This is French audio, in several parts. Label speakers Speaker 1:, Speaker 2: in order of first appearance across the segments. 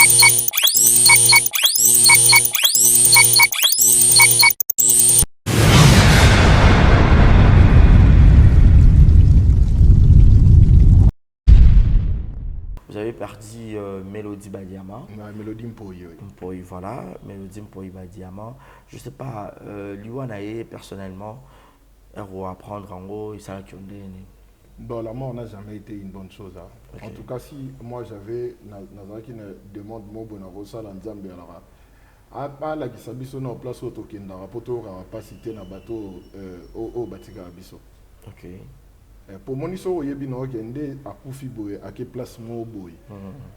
Speaker 1: Vous avez perdu Mélodie Badiama.
Speaker 2: Mélodie Mpoyi.
Speaker 1: Mpoyi, voilà. Mélodie Mpoyi Badiama. Je ne sais pas, Liwanae, personnellement, à apprendre en gros, il s'en a
Speaker 2: Bon, la mort n'a jamais été une bonne chose. Hein.
Speaker 1: Okay.
Speaker 2: En tout cas, si moi j'avais une demande de mon ça dans Zambie, alors, la Gisabiso na place au Tokenda, rapporteur à pas cité na bateau au Batika Abiso.
Speaker 1: Ok.
Speaker 2: Pour mon iso yebi no kende akufi boye à quelle place mo boye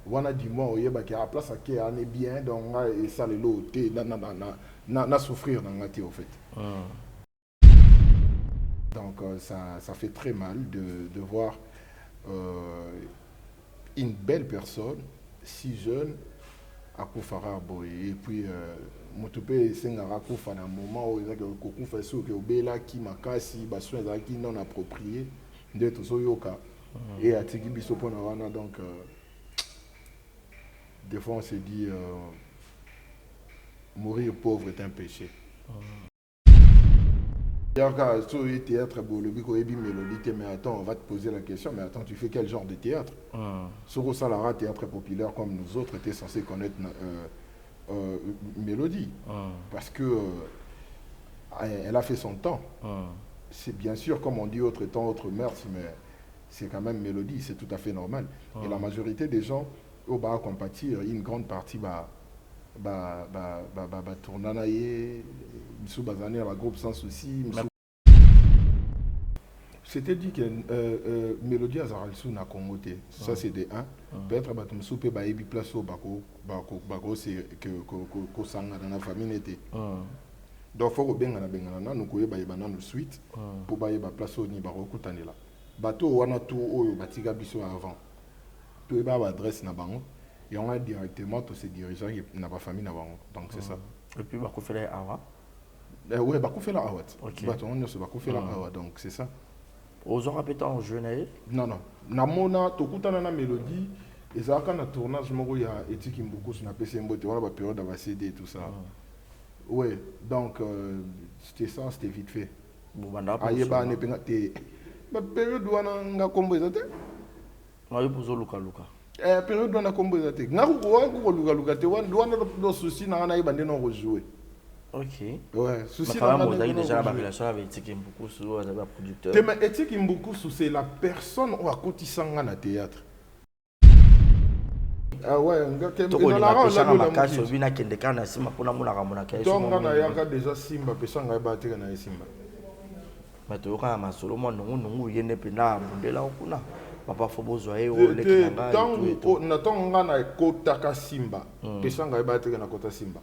Speaker 2: wana di moi oyeba ki a place à qui on est bien donc et ça le lot na souffrir dans ngati au fait donc ça fait très mal de voir une belle personne si jeune akufara boye et puis motope sengara kufa na moment où il ko kufa so que obela ki makasi ba soins qui non appropriés d'être soyoka et à tiki biso pona wana donc des fois on se dit mourir pauvre est un péché. D'ailleurs sur le théâtre le bico ebi mélodie mais attends on va te poser la question mais attends tu fais quel genre de théâtre? Sur Salara théâtre populaire comme nous autres était censé connaître mélodie parce que elle a fait son temps. C'est bien sûr, comme on dit, autre temps, autre mœurs, mais c'est quand même mélodie, c'est tout à fait normal. Et la majorité des gens, au bas compatir, une grande partie tournanaye, sous bazaner la groupe sans souci. C'était dit que mélodie azaralsou na congoté. Ça c'est des 1. Peut-être que tu soupe baebi place au bako c'est que sanga dans la famille n'était. Donc, il faut que nous ayons une suite pour que nous place au niveau de la bateau. On a tout au batiga biso avant. Tout est adresse na bango et on a directement tous ces dirigeants qui n'a pas famille na bango. Donc c'est ça.
Speaker 1: Et puis bah fait la awa.
Speaker 2: Ouais, bah fait la awa.
Speaker 1: OK.
Speaker 2: Bateau on se bah fait la awa donc c'est ça.
Speaker 1: Aux répétant jeune. Non.
Speaker 2: Na mona to kutana na mélodie et ça quand na tournage moko ya éthique beaucoup sur na PC mbote wala ba période ba CD tout ça. Oui, donc c'était ça, c'était vite fait. Ayeba ne penga te. Ma période wana nga kombo ezate.
Speaker 1: Mayo pozo luka luka.
Speaker 2: Période wana kombo ezate. Nga ko luka te wana do souci na na ibande no rejouer.
Speaker 1: OK.
Speaker 2: Ouais, souci
Speaker 1: na na déjà la relation avec Éthique Mbuku sur le producteur.
Speaker 2: Tema Éthique Mbuku c'est la personne ou à kotisanga na théâtre. Ah ouais,
Speaker 1: on a déjà ma case sur bina kende kana sima pona mona ramona kaye.
Speaker 2: Donc on a yaka déjà simba pesanga ba teka na simba.
Speaker 1: Mato ka masolo mo nungu yene pena bundela okuna. Papa fo bozwa e o lekanga.
Speaker 2: Donc na tonga na kota ka simba pesanga ba teka na kota simba.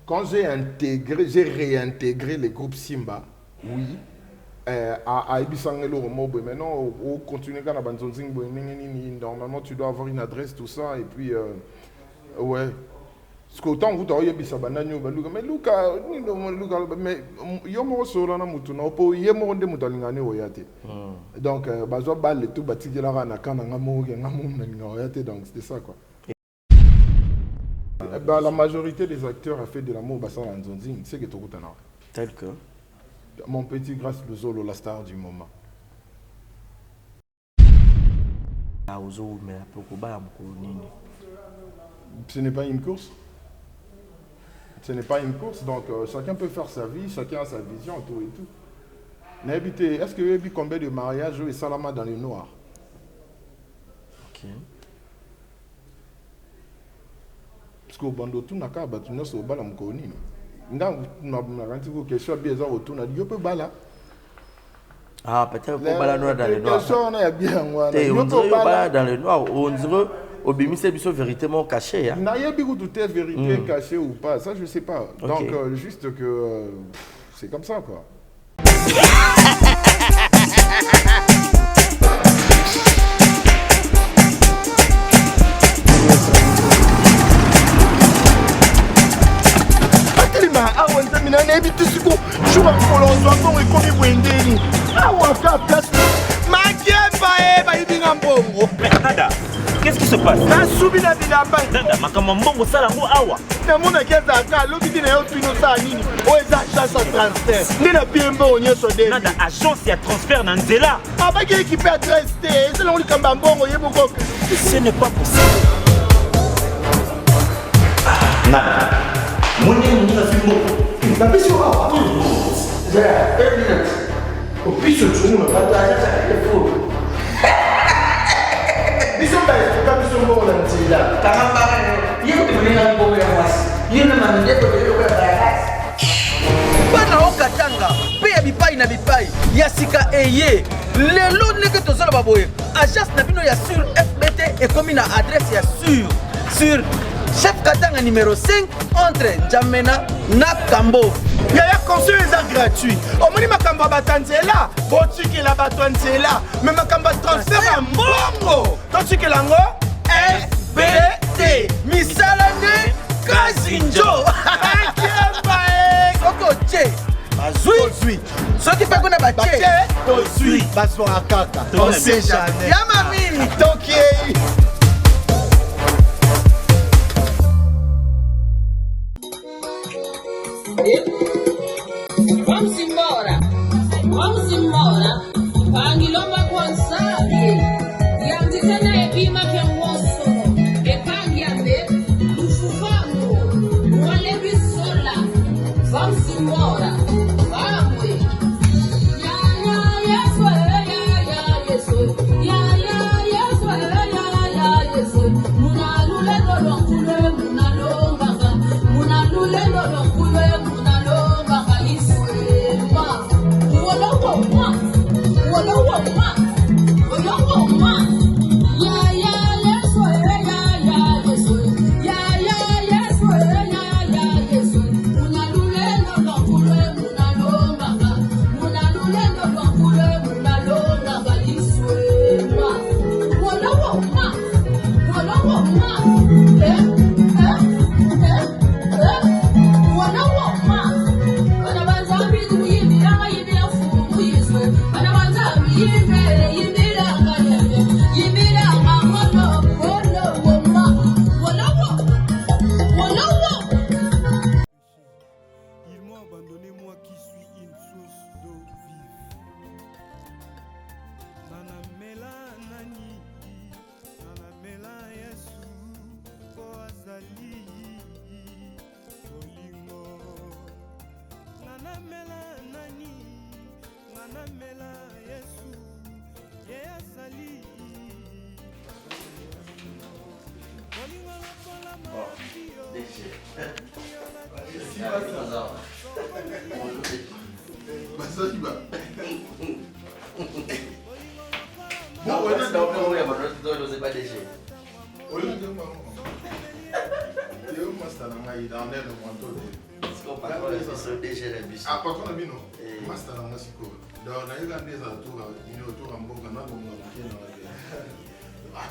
Speaker 2: Quand j'ai réintégré les groupes Simba, oui. À Ibisangelo, maintenant, on continue à normalement, tu dois avoir une adresse, tout ça, et puis, ouais. Parce qu'autant vous avez dit mais Luca, mais yomo solo na mutu na po yemo nde mutalingane oyate. Donc, bazo balle tout batiki la rana kana ngamo ngamo oyate, donc c'était ça quoi. La majorité des acteurs a fait de l'amour bassin en Zonzing, c'est que tout
Speaker 1: tel que
Speaker 2: mon petit Grâce Luzolo, la star du moment. Ce n'est pas une course. Ce n'est pas une course, donc chacun peut faire sa vie, chacun a sa vision, tout et tout. Est-ce que vous avez combien de mariages et Salama dans le noir?
Speaker 1: Ok.
Speaker 2: Parce que au bando tout n'a qu'à battre nos sobala mkoni. Nga na question bien ça autour na Dieu peut bala.
Speaker 1: Ah peut-être qu'on bala noir dans le noir.
Speaker 2: Question on a bien moi.
Speaker 1: On dirait bala dans le noir, on dirait obémissé biso véritablement caché hein.
Speaker 2: Na yebi ko tout est vérité cachée ou pas, ça je sais pas. Donc juste que c'est comme ça quoi.
Speaker 3: Qu'est-ce qui se se passe?
Speaker 4: Nasubi na bilamba.
Speaker 3: Nanda makambo mbongo sala ngo awa.
Speaker 4: Na mona keza ka lobi na yo twino sa nini? O eza agence ya transfert. Ndina piembe onyeso de.
Speaker 3: Nanda agence ya transfert na nzela.
Speaker 4: Abaki équipe adresse te. C'est là likamba mbongo yeboko.
Speaker 3: Ce n'est pas possible. Nanda. Moni na filmo.
Speaker 4: Na pisio awa. Ja, evident. O pisio tsumu na bataja ta telefone. Bisou ba, pas bisou mbongo na nzela.
Speaker 5: Kama yeye tumelenga mbongo ya mwasi. Yeye na mandepo leo kwa baraka. Bana okatanga, pe ya bipai na bipai. Ya sika eye. Lelo ndenge tozala baboye. Agence na bino ya sur FBT et comme na adresse ya sur Chef Katanga numéro 5 entre Njamena na Kambo.
Speaker 4: Yaya conseil est gratuit. Au moni makamba batanzela, botiki la batanzela, mais makamba transfert à mbongo. Totiki lango FBT.
Speaker 5: Misala ne Kazinjo. Soko che. Bazui. Soki pa kona bache.
Speaker 4: Tozui. Baso akaka. On sait jamais.
Speaker 5: Yama mimi.
Speaker 4: Toki.
Speaker 6: Vamos embora. Pangilomba kwanzali. Yanti tena epima kenwoso. Epangiambe. Ufufango. Wale bisola. Vamos embora. Vamos.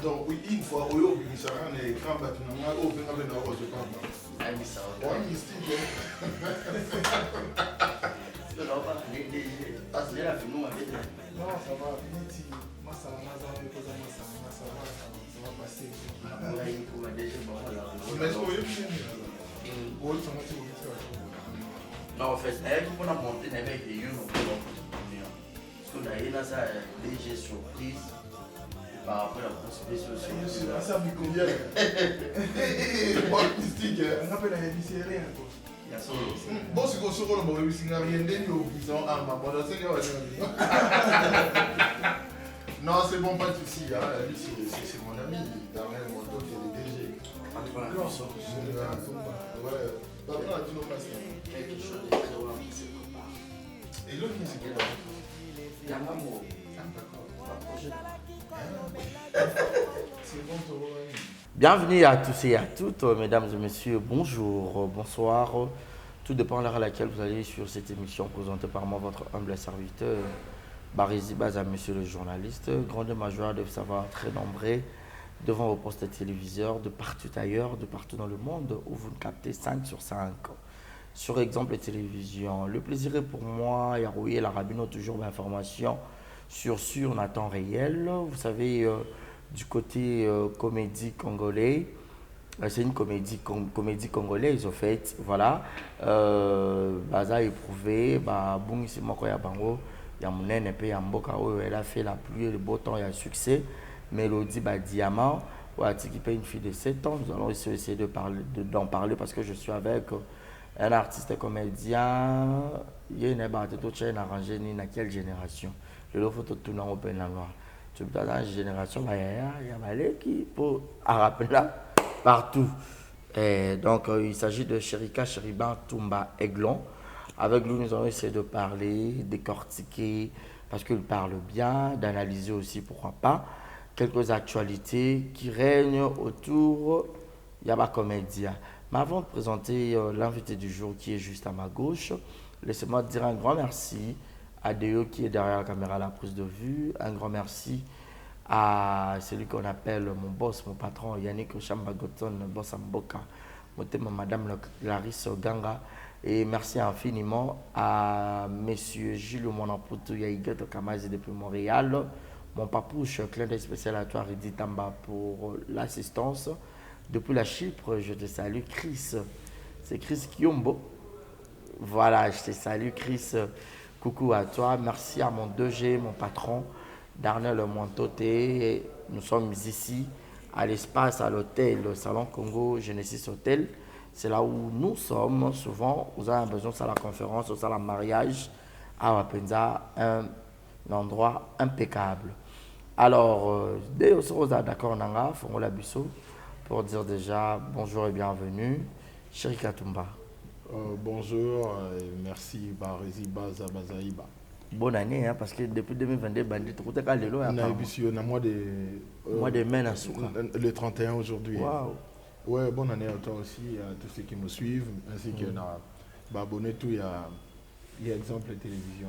Speaker 2: Donc, une fois, au lieu de faire un écran, tu n'as pas ouvert un autre pas.
Speaker 1: Non, en fait, elle qui a monté avec les yeux, parce qu'on a eu ça léger surprise par rapport à la conspiration.
Speaker 2: C'est pas ça, mais combien? Mystique, on appelle la émissaire. Bon, c'est qu'on se rend dans le signal, il y a des gens qui sont en main. Non, c'est bon, pas de soucis. Lui, c'est mon ami. Darnel Monto qui est le DG. Ouais, pas bien, tu n'as pas ça.
Speaker 1: Quelque chose de très loin, c'est pas.
Speaker 2: Et l'autre, qui c'est qui est là?
Speaker 1: Il y a un amour. Bienvenue à tous et à toutes, mesdames et messieurs, bonjour, bonsoir. Tout dépend de l'heure à laquelle vous allez sur cette émission présentée par moi, votre humble serviteur, Barizi Baza, monsieur le journaliste. Grande majorité de savoir très nombreux devant vos postes téléviseurs de partout ailleurs, de partout dans le monde où vous nous captez 5 sur 5. Sur exemple télévision, le plaisir est pour moi, Yarouye, la Rabino, toujours d'informations sur en temps réel. Vous savez, du côté comédie congolais. C'est une comédie congolaise, en fait. Voilà. Baza éprouvé, bon, c'est moi qui a bango. Il y a mon NP, elle a fait la pluie et le beau temps, il y a succès. Mélodie, diamant. Ouais, qui paye une fille de 7 ans. Nous allons essayer d'en parler parce que je suis avec un artiste comédien. Il y a une arrangé dans quelle génération? Le photo tout dans open la noire. Tu peux dans la génération, il y a des qui pour rappeler là partout. Et donc il s'agit de Chérika Chériban Toumba Aiglon. Avec lui, nous allons essayer de parler, décortiquer, parce qu'il parle bien, d'analyser aussi, pourquoi pas, quelques actualités qui règnent autour de Yaba Comédia. Mais avant de présenter l'invité du jour qui est juste à ma gauche, laissez-moi dire un grand merci à Deo qui est derrière la caméra à la prise de vue. Un grand merci à celui qu'on appelle mon boss, mon patron, Yannick Ochambagoton, boss Amboka, Madame Clarisse Ganga. Et merci infiniment à Monsieur Gilles Monamputu Yaïgat Kamazi depuis Montréal, mon papouche, clin d'œil spécial à toi, Ridi Tamba, pour l'assistance. Depuis la Chypre, je te salue, Chris. C'est Chris Kiombo. Voilà, je te salue, Chris. Coucou à toi. Merci à mon 2G, mon patron, Darnell Montoté. Nous sommes ici à l'espace, à l'hôtel, le Salon Congo Genesis Hotel. C'est là où nous sommes souvent. Vous avez besoin de la conférence, de la mariage à Wapenza, un endroit impeccable. Alors, dès que vous êtes d'accord, on la Busso pour dire déjà bonjour et bienvenue. Chérika Toumba.
Speaker 2: Bonjour et merci Barézi Baza Bazaïba.
Speaker 1: Bonne année, hein, parce que depuis 2022, bandit, tout est calé.
Speaker 2: On a eu mois
Speaker 1: de mai à Souka.
Speaker 2: Le 31 aujourd'hui.
Speaker 1: Waouh.
Speaker 2: Ouais, bonne année à toi aussi, à tous ceux qui nous suivent, ainsi que abonnés tout, il y a exemple télévision.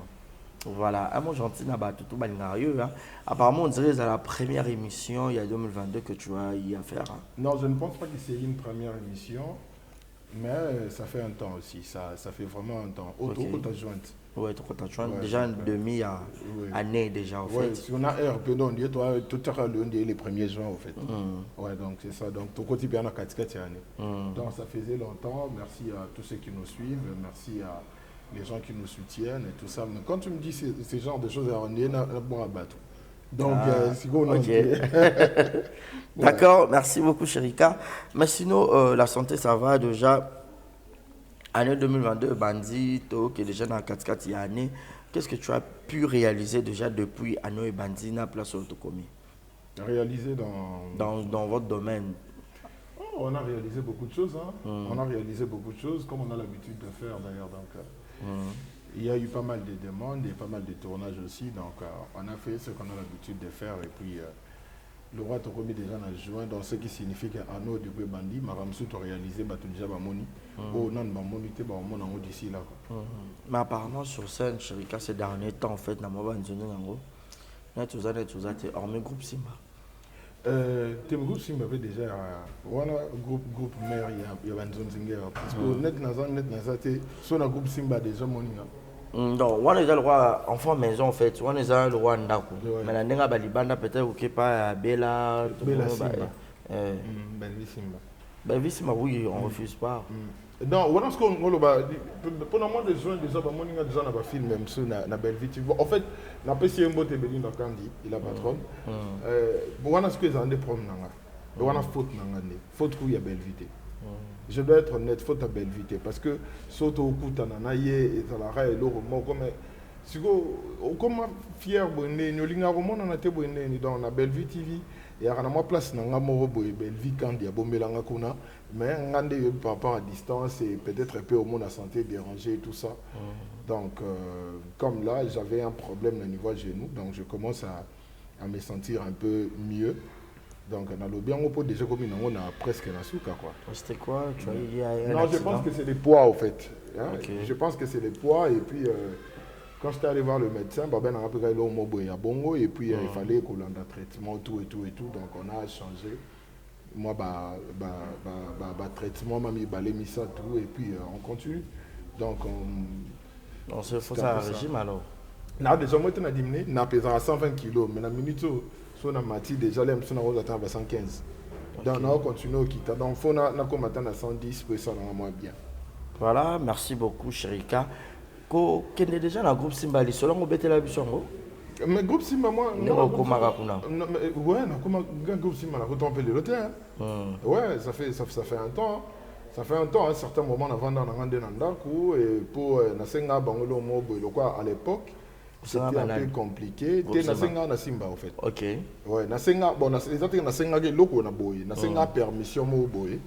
Speaker 1: Voilà, un mot gentil, tout hein. Apparemment, on dirait que c'est la première émission, il y a 2022, que tu as y à faire. Hein.
Speaker 2: Non, je ne pense pas que c'est une première émission, mais ça fait un temps aussi, ça fait vraiment un temps.
Speaker 1: Okay.
Speaker 2: Jointe.
Speaker 1: Oui, déjà une demi-année déjà, en fait.
Speaker 2: Si on a RP, on dit, toi, tout à l'heure, les premiers juin, en fait. Ouais, donc c'est ça. Donc, tout côté bien à 4 années. Donc, ça faisait longtemps. Merci à tous ceux qui nous suivent. Merci à les gens qui nous soutiennent et tout ça. Mais quand tu me dis ces genres de choses, on est bon à battre. Donc, c'est bon.
Speaker 1: Okay. D'accord, merci beaucoup, Chérika. Mais sinon, la santé, ça va déjà. Année 2022, Bandit, qui est déjà dans 4-4 années, qu'est-ce que tu as pu réaliser déjà depuis Anno et Bandit dans la place Autocomi?
Speaker 2: Réaliser
Speaker 1: dans votre domaine?
Speaker 2: On a réalisé beaucoup de choses. Hein. On a réalisé beaucoup de choses, comme on a l'habitude de faire d'ailleurs. Donc, il y a eu pas mal de demandes et pas mal de tournages aussi. Donc, on a fait ce qu'on a l'habitude de faire. Et puis, le roi t'a remis déjà en juin, donc ce qui signifie qu'Anno de Bandi, Maramsou a réalisé déjà Bamoni. Oh non, Bamoni, tu es d'ici là.
Speaker 1: Mais apparemment, sur scène, Chérika, ces derniers temps, en fait, dans mon banzoni, tu as hormis groupe Simba.
Speaker 2: Le groupe Simba avait déjà un groupe mère, il y a Banzon Zinger. Parce que net dans groupe Simba déjà moni.
Speaker 1: Non, on est le roi enfant maison en fait, on est le roi Ndaku. Mais la nenga balibanda peut-être ou pas Bella
Speaker 2: Simba. Belvi Simba.
Speaker 1: Belvi Simba oui, on refuse pas.
Speaker 2: Non, on a ce qu'on pendant moi de juin déjà on a déjà un film même sur na Belvi. En fait, na PC Mbote Belin dans Kandi, il a patron. On a ce que ont des problèmes nanga. On a faute nanga né. Faute où il y a Belvi. Je dois être honnête, faute à Belvité, parce que saute au coup tananaye et salara et l'euro comme si comme fier bonné nyolinga roman on a été bonné dans la Belvité TV et à ma place nanga moro boy Belvité quand il y a bombelanga kuna mais ngande par rapport à distance et peut-être un peu au monde à santé dérangé et tout ça. Donc comme là j'avais un problème au niveau genou, donc je commence à me sentir un peu mieux. Donc, on a le bien, on peut déjà comme on a presque la souka quoi.
Speaker 1: C'était quoi?
Speaker 2: Non, je pense que c'est les poids au fait. Hein? Okay. Je pense que c'est les poids et puis quand j'étais allé voir le médecin, ben on a pris le mobo et bongo et puis il fallait qu'on ait un traitement tout et tout. Donc on a changé. Moi traitement m'a mis balé ça tout et puis on continue. Donc
Speaker 1: on se faut ça un régime alors.
Speaker 2: Non, déjà moi on a diminué, on a pesé à 120 kg mais la minute so na mati déjà les msona rose attend à 115. Donc on continue au quitter. Donc faut na comme attendre à 110 pour ça dans moins bien.
Speaker 1: Voilà, merci beaucoup Chérika. Ko kende déjà na groupe Simba li solo ngo betela bisongo.
Speaker 2: Mais groupe Simba moi
Speaker 1: non komaka kuna.
Speaker 2: Ouais, na comme groupe Simba na ko le l'hôtel. Ouais, ça fait un temps. Ça fait un temps, à un certain moment, avant dans Nandaku, et pour Nasenga Bangolo Mobo, à l'époque, c'était un peu compliqué. C'était Nasenga Nasimba, en fait.
Speaker 1: Ok.
Speaker 2: Ouais, Nasenga, bon, Nasenga Loko Naboy, Nasenga permission Moboy,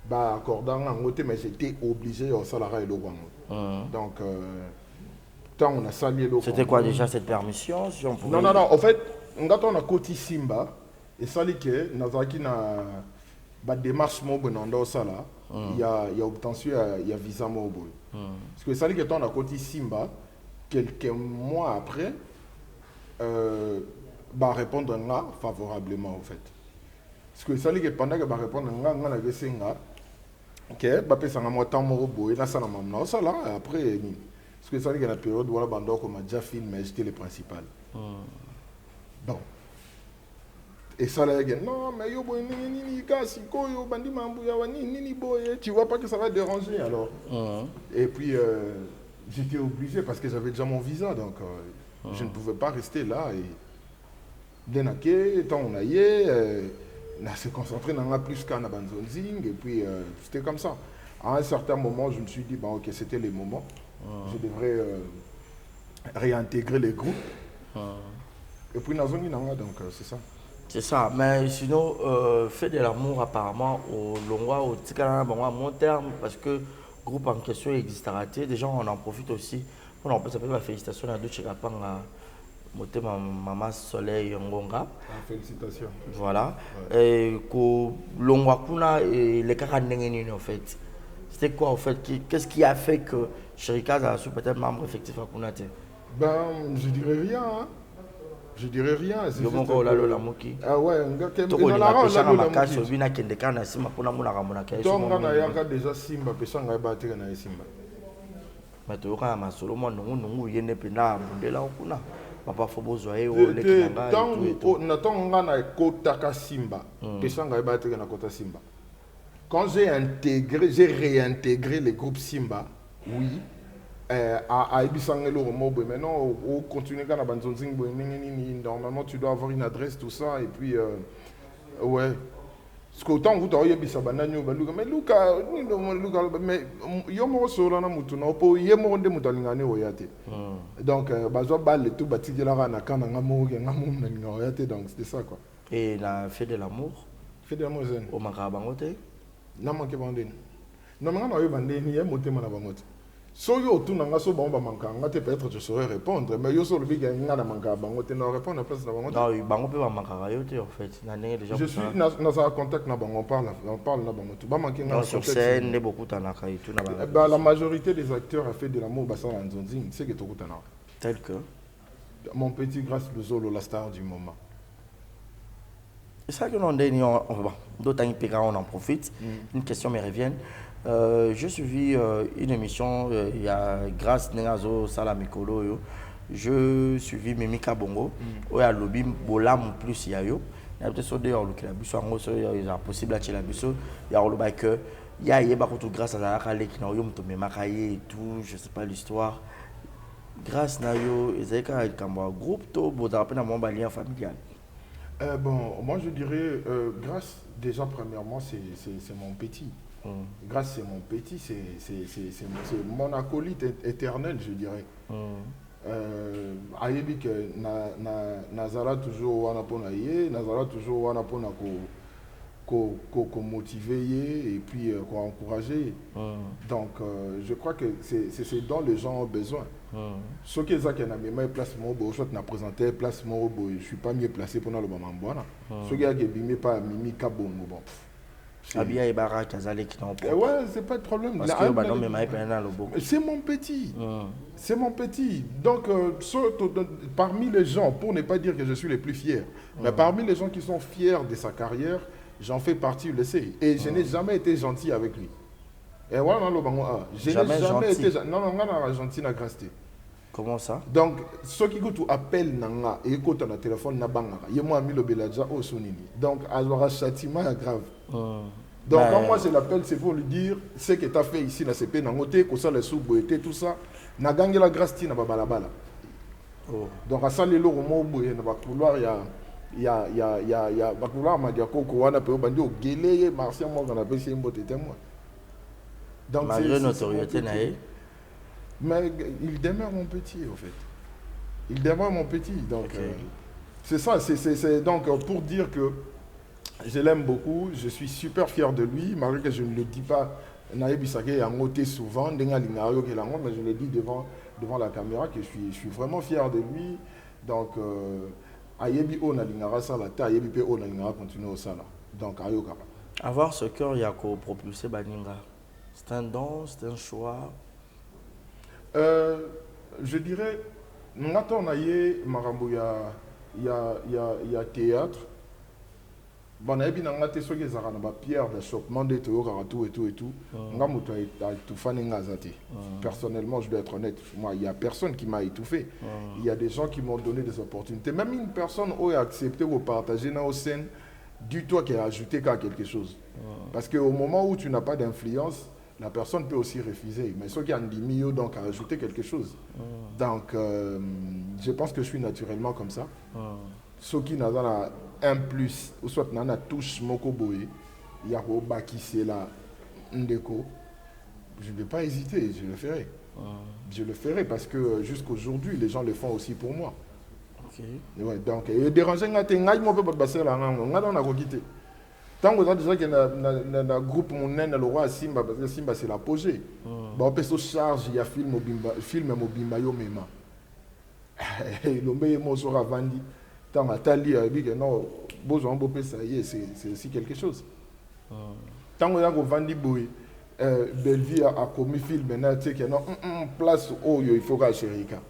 Speaker 2: bah, accordant un côté, mais j'étais obligé au salarié Loko. Donc, tant on a sali Loko.
Speaker 1: C'était quoi déjà cette permission si on pouvait...
Speaker 2: Non, en fait, on a côté Simba, et sali que, Nazaki na. Bah démarche mobo dans ça là il y a obtention il y a visa mobo parce que ça dit que ton à côté Simba quelques mois après bah répondre là favorablement en fait parce que ça dit que pendant que bah répondre là on a vu singa OK bah pesa na motan mobo et là ça na mamna ça là après parce que ça dit que la période voilà bando comme a déjà filmé j'étais le principal bon. Et ça là, non, mais yo boy ni kasi ko yo bandi mambu ya ni boy, tu vois pas que ça va déranger alors. Et puis j'étais obligé parce que j'avais déjà mon visa donc je ne pouvais pas rester là et denaké tant on aillé là se concentrer dans la plus qu'à Banzonzing et puis c'était comme ça. À un certain moment, je me suis dit bon OK, c'était le moment. Je devrais réintégrer les groupes. Et puis Nazongi nanga donc c'est ça.
Speaker 1: C'est ça, mais sinon, fait de l'amour apparemment au Longwa, au Tikana, à long terme, parce que le groupe en question existera. Déjà, on en profite aussi. On peut s'appeler la félicitation à deux Chekapanga, Maman Soleil Ngonga.
Speaker 2: Félicitations.
Speaker 1: Voilà. Et que Longwa Kuna et les Karanengeni en fait. C'était quoi en fait? Qu'est-ce qui a fait que Chérika a su peut-être membre effectif à Kunate?
Speaker 2: Ben, je dirais rien. Hein. Je dirais rien.
Speaker 1: C'est juste que...
Speaker 2: Ah ouais, déjà Simba, Simba.
Speaker 1: Mais tu as un solo moi non il n'est pas là kuna papa faut besoin
Speaker 2: Simba Simba. Quand j'ai réintégré les groupes Simba, oui. À Ibisangelo Mobo, maintenant au continue à Banzonzing, normalement tu dois avoir une adresse, tout ça, et puis ouais. Parce qu'autant vous avez Bisabanano, mais Luca, mais Yomo Solana Mutuna, pour Yemo de Mutalingane Oyate. Donc, Bazo Bal, tout bâti de la Rana, Kanamo, Oyate, donc c'était ça quoi.
Speaker 1: Et la fête de l'amour?
Speaker 2: Fête de l'amour,
Speaker 1: au Makabangote?
Speaker 2: Non, manqué bandine. Non, mais on a eu bandine, il y a monté Manabangote. So yo tu nanga so bomba mankanga peut-être je saurais répondre mais yo so le big ngana manga bango te no répondre à place na bango.
Speaker 1: Non, bango pe ba mankanga yo te en fait. Na déjà.
Speaker 2: Je suis dans un contact na bango on parle na bango tu ba manquer na
Speaker 1: sur scène ne beaucoup tanaka et tout na ba.
Speaker 2: Bah la majorité des acteurs a fait de l'amour bassin en Nzonzing, c'est que tout tana.
Speaker 1: Tel que
Speaker 2: mon petit Grâce Luzolo la star du moment.
Speaker 1: C'est ça que l'on dit d'autant on en profite. Une question me revient. J'ai suivi une émission, il y a Grâce Nengazo Salamikolo, je suivi Mimika Bongo, où il y a lobby Bolam plus il y a yo. Il y a peut-être des gens qui ont possible à la biso, il y a le que il y a beaucoup grâce à la Kale qui n'a eu et tout, je sais pas l'histoire. Grâce à yo, ils ont un groupe to bodarapé dans mon lien familial.
Speaker 2: Bon, moi je dirais Grâce déjà premièrement c'est mon petit. Grâce c'est mon petit, c'est mon acolyte éternel, je dirais. Ayebi que Nazara toujours wana pona ye, Nazara toujours wana pona ko motiver et puis ko encourager. Donc je crois que c'est ce dont les gens ont besoin. Ce qui est ça qui n'a mis place mon beau soit n'a présenté place mon beau, je suis pas mieux placé pour le moment bona. Ce qui a bimé pas Mimi Kabon bon.
Speaker 1: Abia et Bara Kazale qui n'ont pas.
Speaker 2: Ouais, c'est pas de problème. C'est mon petit. C'est mon petit. Donc, parmi les gens, pour ne pas dire que je suis le plus fier, mais parmi les gens qui sont fiers de sa carrière, j'en fais partie, le sais. Et je n'ai jamais été gentil avec lui. Et voilà, je n'ai jamais été gentil. Non, gentil à Grâce.
Speaker 1: Comment ça?
Speaker 2: Donc, ceux qui ont appel nanga et qui ont un téléphone na bangara, il y a moi mis le beladja au sonini. Donc, alors un châtiment grave. Donc, quand moi je l'appelle, c'est pour lui dire ce que tu as fait ici, na CP, na ngote, que ça les sous-boété, tout ça. Na gagné la grâce, na babalabala. Donc, à ça, les lots, au moins, il y a couloir, il y a couloir, m'a dit, on a pu bandi au guélé, Martien, moi, on a pu essayer de me témoin. Donc,
Speaker 1: malgré notoriété,
Speaker 2: mais il demeure mon petit, au fait. Il demeure mon petit. Donc, c'est ça. C'est donc pour dire que je l'aime beaucoup. Je suis super fier de lui, malgré que je ne le dis pas. Mais je le dis devant la caméra que je suis vraiment fier de lui. Donc,
Speaker 1: avoir ce cœur, il y a qu'au propulser Baninga. C'est un don, c'est un choix.
Speaker 2: Je dirais, il y a théâtre. Bon, il y a pierre d'achoppement de tout et tout. Personnellement, je dois être honnête. Moi, il n'y a personne qui m'a étouffé. Il y a des gens qui m'ont donné des opportunités. Même une personne qui a accepté de partager dans la scène, du tout qui a ajouté quelque chose. Parce qu'au moment où tu n'as pas d'influence, la personne peut aussi refuser. Mais ceux qui ont dit mieux, donc à ajouter quelque chose. Donc, je pense que je suis naturellement comme ça. Ceux qui n'ont pas un plus, ou soit n'ont pas touche moko boé, il y a un baki c'est là, ndeko. Je ne vais pas hésiter, je le ferai. Je le ferai parce que jusqu'aujourd'hui, les gens le font aussi pour moi. Ouais, donc, et déranger, on peut passer là, on a quitté. Tant que déjà qu'il y a un groupe le roi Simba, parce que Simba c'est l'apogée. On peut se charge, il y a film Mobimba yo mema. Le meilleur mot sera vendu. Tant que Tali a dit que non, besoin de ça y est, c'est aussi quelque chose. Tant que vendu boy, Belleville a commis film maintenant, tu sais que non, place où il faut qu'à Chérika.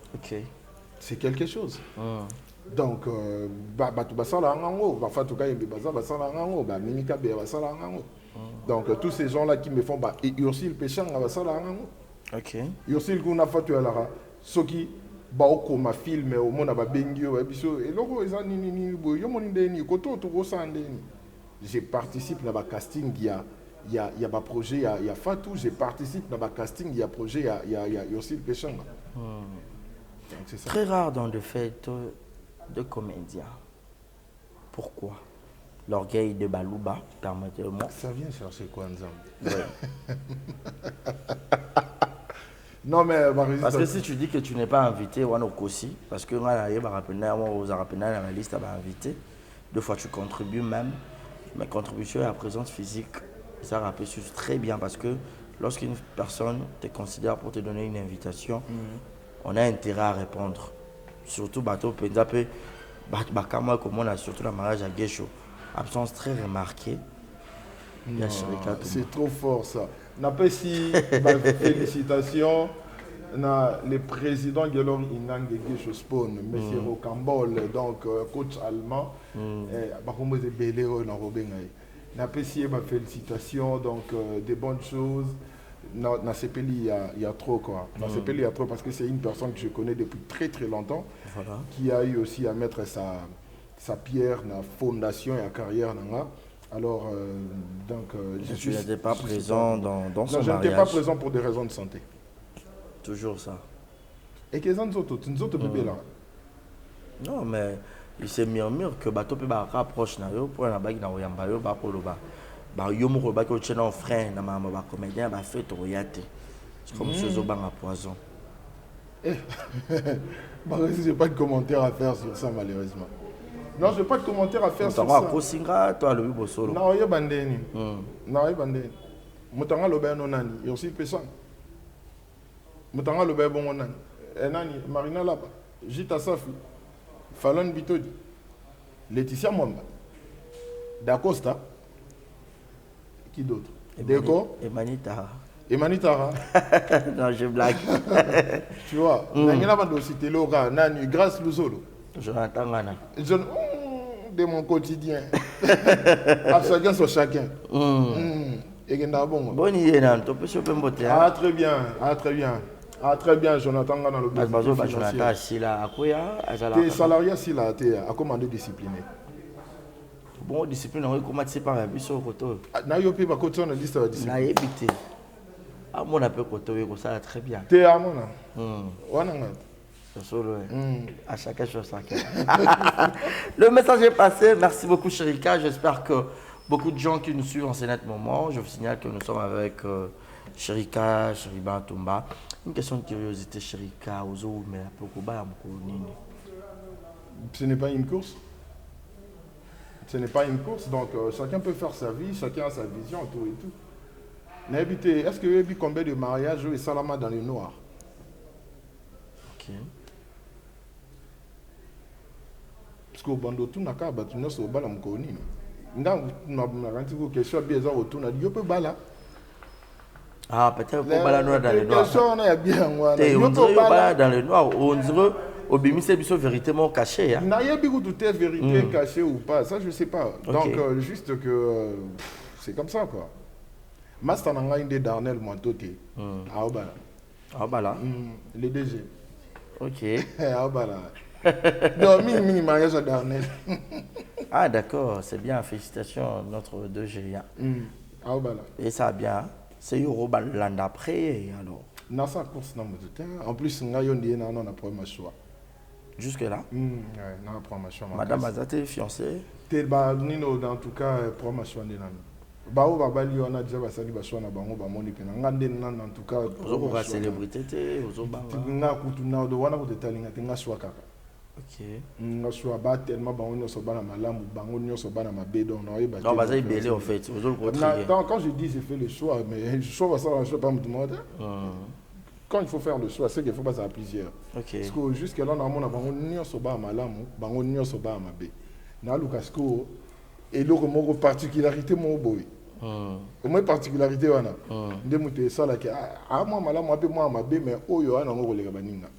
Speaker 2: C'est quelque chose. Donc, donc tous ces gens-là qui me font Ursil Péchang, Ursil Kuna Fatu Alara, ceux qui ma film au monde à Bengio, et logo je participe dans le casting, il y a un projet, il y a Fatou, je participe dans le casting, il y a un projet, il y a Ursil Péchang.
Speaker 1: C'est très rare dans le fait de comédien. Pourquoi? L'orgueil de Balouba, permettez-moi.
Speaker 2: Ça vient chercher quoi, Nzam? Non, mais
Speaker 1: parce que si tu dis que tu n'es pas invité, on a aussi, parce que moi, aux Arapena, dans la liste, invité. Deux fois, tu contribues même. Mais contribution et la présence physique, ça rappelle très bien parce que lorsqu'une personne te considère pour te donner une invitation, on a intérêt à répondre. Surtout bateau penzape bakama comme on a surtout le mariage à Guécho, absence très remarquée.
Speaker 2: C'est trop fort ça. N'a pas si félicitations na le président Guélor Inang de Guécho Spawn, monsieur Rocambole, donc coach allemand, bakomo de belé na Robingai. N'a pas si félicitations, donc des bonnes choses. Dans CPLI, il y a trop quoi. Dans CPLI, il y a trop parce que c'est une personne que je connais depuis très très longtemps, qui a eu aussi à mettre sa pierre dans la fondation et la carrière. Alors, donc,
Speaker 1: je n'étais pas présent dans son mariage.
Speaker 2: Je n'étais pas présent pour des raisons de santé.
Speaker 1: Toujours ça.
Speaker 2: Et qu'est-ce que nous autres bébés là?
Speaker 1: Non, mais il s'est murmure que bateau peut rapprocher na yo pour la bague na oyamba yo ba pour le bas. Bah yo mo ba ko tchena frère na mama ba comédien ba fait royate. C'est comme chose au bang à poison.
Speaker 2: Bah je n'ai pas de commentaire à faire sur ça malheureusement. Non, je n'ai pas de commentaire à faire sur ça.
Speaker 1: Kosinga toi le bibo solo.
Speaker 2: Non, yo bandeni. Non, yo bandeni. Mutanga lobe no nani, yo aussi pesant. Mutanga lobe bon nani. Nani Marina Lapa, Jita Safi, Fallon Bitodi, Laetitia Mwamba, Dacosta. Qui d'autre? Déco?
Speaker 1: Emanitara.
Speaker 2: Emanitara.
Speaker 1: Non, je blague.
Speaker 2: Tu vois, il y a pas cité Laura, Nani, grâce Luzolo.
Speaker 1: Jonathan Ngana.
Speaker 2: De mon quotidien. À chacun sur chacun.
Speaker 1: Bonne idée, non? Tu peux
Speaker 2: Ah, très bien. Ah, très bien. Ah, très bien, Jonathan, dans le
Speaker 1: Bazo
Speaker 2: financier.
Speaker 1: Jonathan Asila Akoya Azala.
Speaker 2: Tes salariés, s'il a été à commander discipliné.
Speaker 1: Bon discipline on comment c'est par biso koto.
Speaker 2: Na yo pe ba koto na liste de discipline.
Speaker 1: Na yebité. Ah mon appel koto ko ça très bien.
Speaker 2: T'es à mon âme.
Speaker 1: Wana nga. Solo. À chacun chose chacun. Le message est passé. Merci beaucoup Chérika. J'espère que beaucoup de gens qui nous suivent en ce moment, je vous signale que nous sommes avec Chérika, Chériba Tomba. Une question de curiosité, Chérika, Ozo, mais un peu
Speaker 2: ce n'est pas une course. Ce n'est pas une course, donc chacun peut faire sa vie, chacun a sa vision, tout et tout. Est-ce que vous avez combien de mariages et salama dans le noir?
Speaker 1: Ok.
Speaker 2: Parce que bando tout n'a qu'à battre nos sobala mkoni. Nda na ranti ko question bien ça autour na yo peut bala.
Speaker 1: Ah peut-être ko bala noir dans le noir.
Speaker 2: Question on a bien wana.
Speaker 1: Yo peut bala dans le noir, on dirait Obimi c'est biso véritablement caché hein.
Speaker 2: Na yebi ko tout est vérité cachée ou pas, ça je sais pas. Donc juste que c'est comme ça quoi. Master nanga inde Darnel Montoti. Ah bala.
Speaker 1: Ah bala.
Speaker 2: Le DG.
Speaker 1: OK.
Speaker 2: Ah bala. Non, mini mariage à Darnel.
Speaker 1: Ah d'accord, c'est bien, félicitations notre 2G.
Speaker 2: Ah voilà.
Speaker 1: Et ça bien, c'est Yoruba l'an d'après alors.
Speaker 2: Dans sa course dans en plus on a un premier choix.
Speaker 1: Jusque là.
Speaker 2: Ouais, non premier choix.
Speaker 1: Madame Azate fiancée.
Speaker 2: T'es bah Nino dans tout cas premier choix de nan. Ba o ba bali on a déjà basali ba choix na bango ba moni pena ngande nan en tout cas.
Speaker 1: Ozo ba célébrité té ozo ba.
Speaker 2: Nga kutuna do wana ko tetalinga tenga choix kaka.
Speaker 1: OK.
Speaker 2: Nga choix ba tellement bango nyoso bana malamu bango nyoso bana mabe donc non ba.
Speaker 1: Non, bazai belé en fait, ozo le
Speaker 2: contraire. Quand je dis j'ai fait le choix mais le choix ça je pas me demander. Quand il faut faire le choix, c'est qu'il faut passer à plusieurs.
Speaker 1: Okay.
Speaker 2: Parce que jusqu'à là, on a un soba malamu, bango nyo soba mabe. Na lukasko et le particularité mon boy. Au moins particularité wana. Ndemute ça là que ah moi malamu abe moi mabe mais oyo ana ngo lega baninga.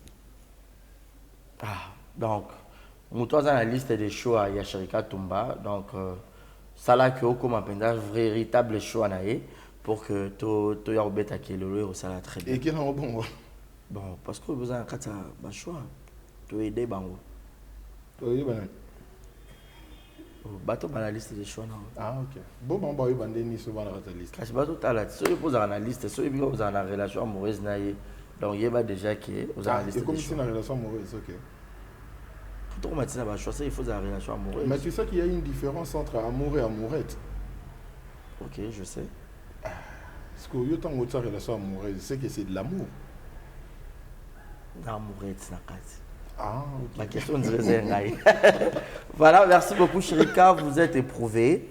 Speaker 1: Ah donc muto za na liste des choix ya Chérika Tomba donc ça là que comme un véritable choix naé. Pour que tu aies un bête qui est le au salaire très bien.
Speaker 2: Et quel est le bon?
Speaker 1: Bon, parce que vous avez un choix. Tu aides bango.
Speaker 2: Oui, ben.
Speaker 1: Bateau dans la liste des choix.
Speaker 2: Ah, ok. Bon, bon, bah, il va donner sur la liste.
Speaker 1: Parce que bateau tu as la liste. Si vous avez une liste, si vous avez une relation amoureuse, donc il y a déjà qui vous avez une liste.
Speaker 2: Et comme si une relation amoureuse, ok.
Speaker 1: Pour toi, tu as choisi, il faut une relation amoureuse.
Speaker 2: Mais tu sais qu'il y a une différence entre amour et amourette.
Speaker 1: Ok, je sais.
Speaker 2: Parce que yo tant que relation amoureuse, c'est que c'est de l'amour.
Speaker 1: L'amourette, c'est la case.
Speaker 2: Ah, ok.
Speaker 1: Ma question dirait voilà, merci beaucoup Chérika, vous êtes éprouvé.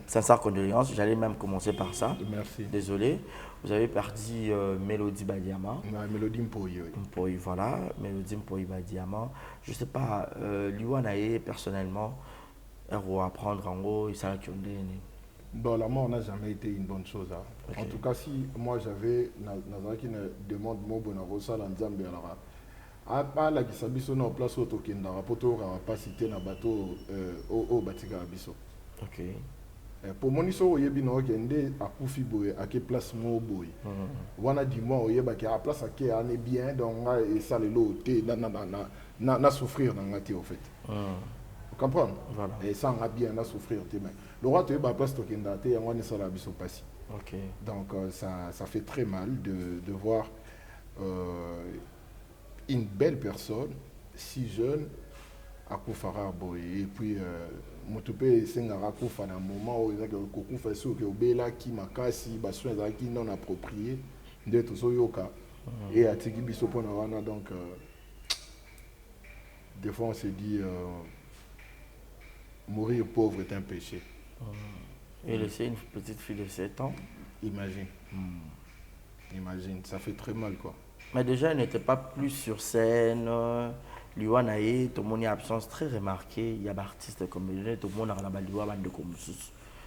Speaker 1: Sincère condoléances, j'allais même commencer par ça.
Speaker 2: Merci.
Speaker 1: Désolé. Vous avez perdu Mélodie Badiama.
Speaker 2: Mélodie Mpoyi, oui.
Speaker 1: Mpoyi, voilà. Mélodie Mpoyi Badiama. Je ne sais pas, Liwanae, personnellement, héros à prendre en gros, il s'est accumulé.
Speaker 2: Bon, la mort n'a jamais été une bonne chose. Hein. Okay. En tout cas, si moi j'avais une demande mon bon à la Nzambe alors à part la qui s'habille en place au token dans rapport à pas citer na bateau au batika abisso.
Speaker 1: OK.
Speaker 2: Pour mon iso yebi no kende a kufi boy à quelle place mo boy. Wana di moi yeba ki a place à qui on est bien donc et ça le lot na souffrir dans ngati au fait. Vous comprenez? Voilà. Et ça on a bien à souffrir mais le roi te yeba place token date et on est ça la biso passi.
Speaker 1: OK.
Speaker 2: Donc ça fait très mal de voir une belle personne, si jeune, à Koufara Boy. Et puis, Moutoupe Sengara Koufa, dans un moment où il y a Koufa Sou, que Obela qui m'a cassé, Bassoin qui non approprié, d'être Soyoka, et à Tiki Bissoponawana. Donc, des fois, on se dit, mourir pauvre est un péché.
Speaker 1: Et laisser une petite fille de 7 ans.
Speaker 2: Imagine. Imagine, ça fait très mal, quoi.
Speaker 1: Mais déjà, elle n'était pas plus sur scène. Liwanae, tout le monde a une absence très remarquée. Il y a des artistes comme lui, tout le monde a un Liwa bande comme ça.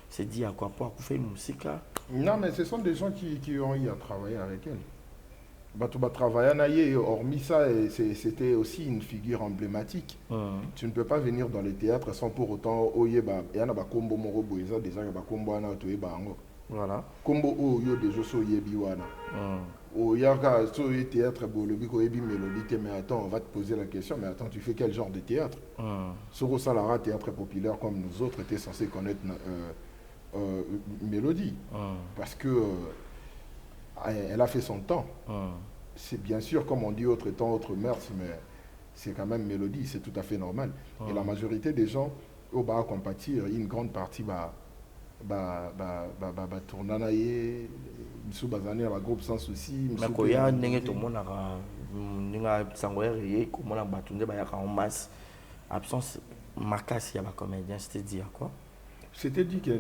Speaker 1: C'est dit à quoi pour faire une musique là?
Speaker 2: Non, mais ce sont des gens qui ont eu à travailler avec elle. Tu vas travailler, hormis ça, c'était aussi une figure emblématique. Tu ne peux pas venir dans les théâtres sans pour autant, il y a des combo moro boisa, des gens qui ont combo na to eba ango.
Speaker 1: Voilà.
Speaker 2: Combo o yo déjà so yebi wana. O yaka so théâtre bolobi ko yebi mélodie mais attends, on va te poser la question, mais attends, tu fais quel genre de théâtre? Soro Salara, théâtre populaire comme nous autres, était censé connaître mélodie. Parce que elle a fait son temps. C'est bien sûr, comme on dit, autre temps, autre mœurs, mais c'est quand même mélodie, c'est tout à fait normal. Et la majorité des gens, au bas compatir, une grande partie tournana ye sous bazania la groupe sans souci
Speaker 1: mais ko ya ndenge to mona ka ninga sangoyer ye ko mona batunde ba ya ka en masse absence makasi ya ba comédien, c'est-à-dire quoi?
Speaker 2: C'était dit que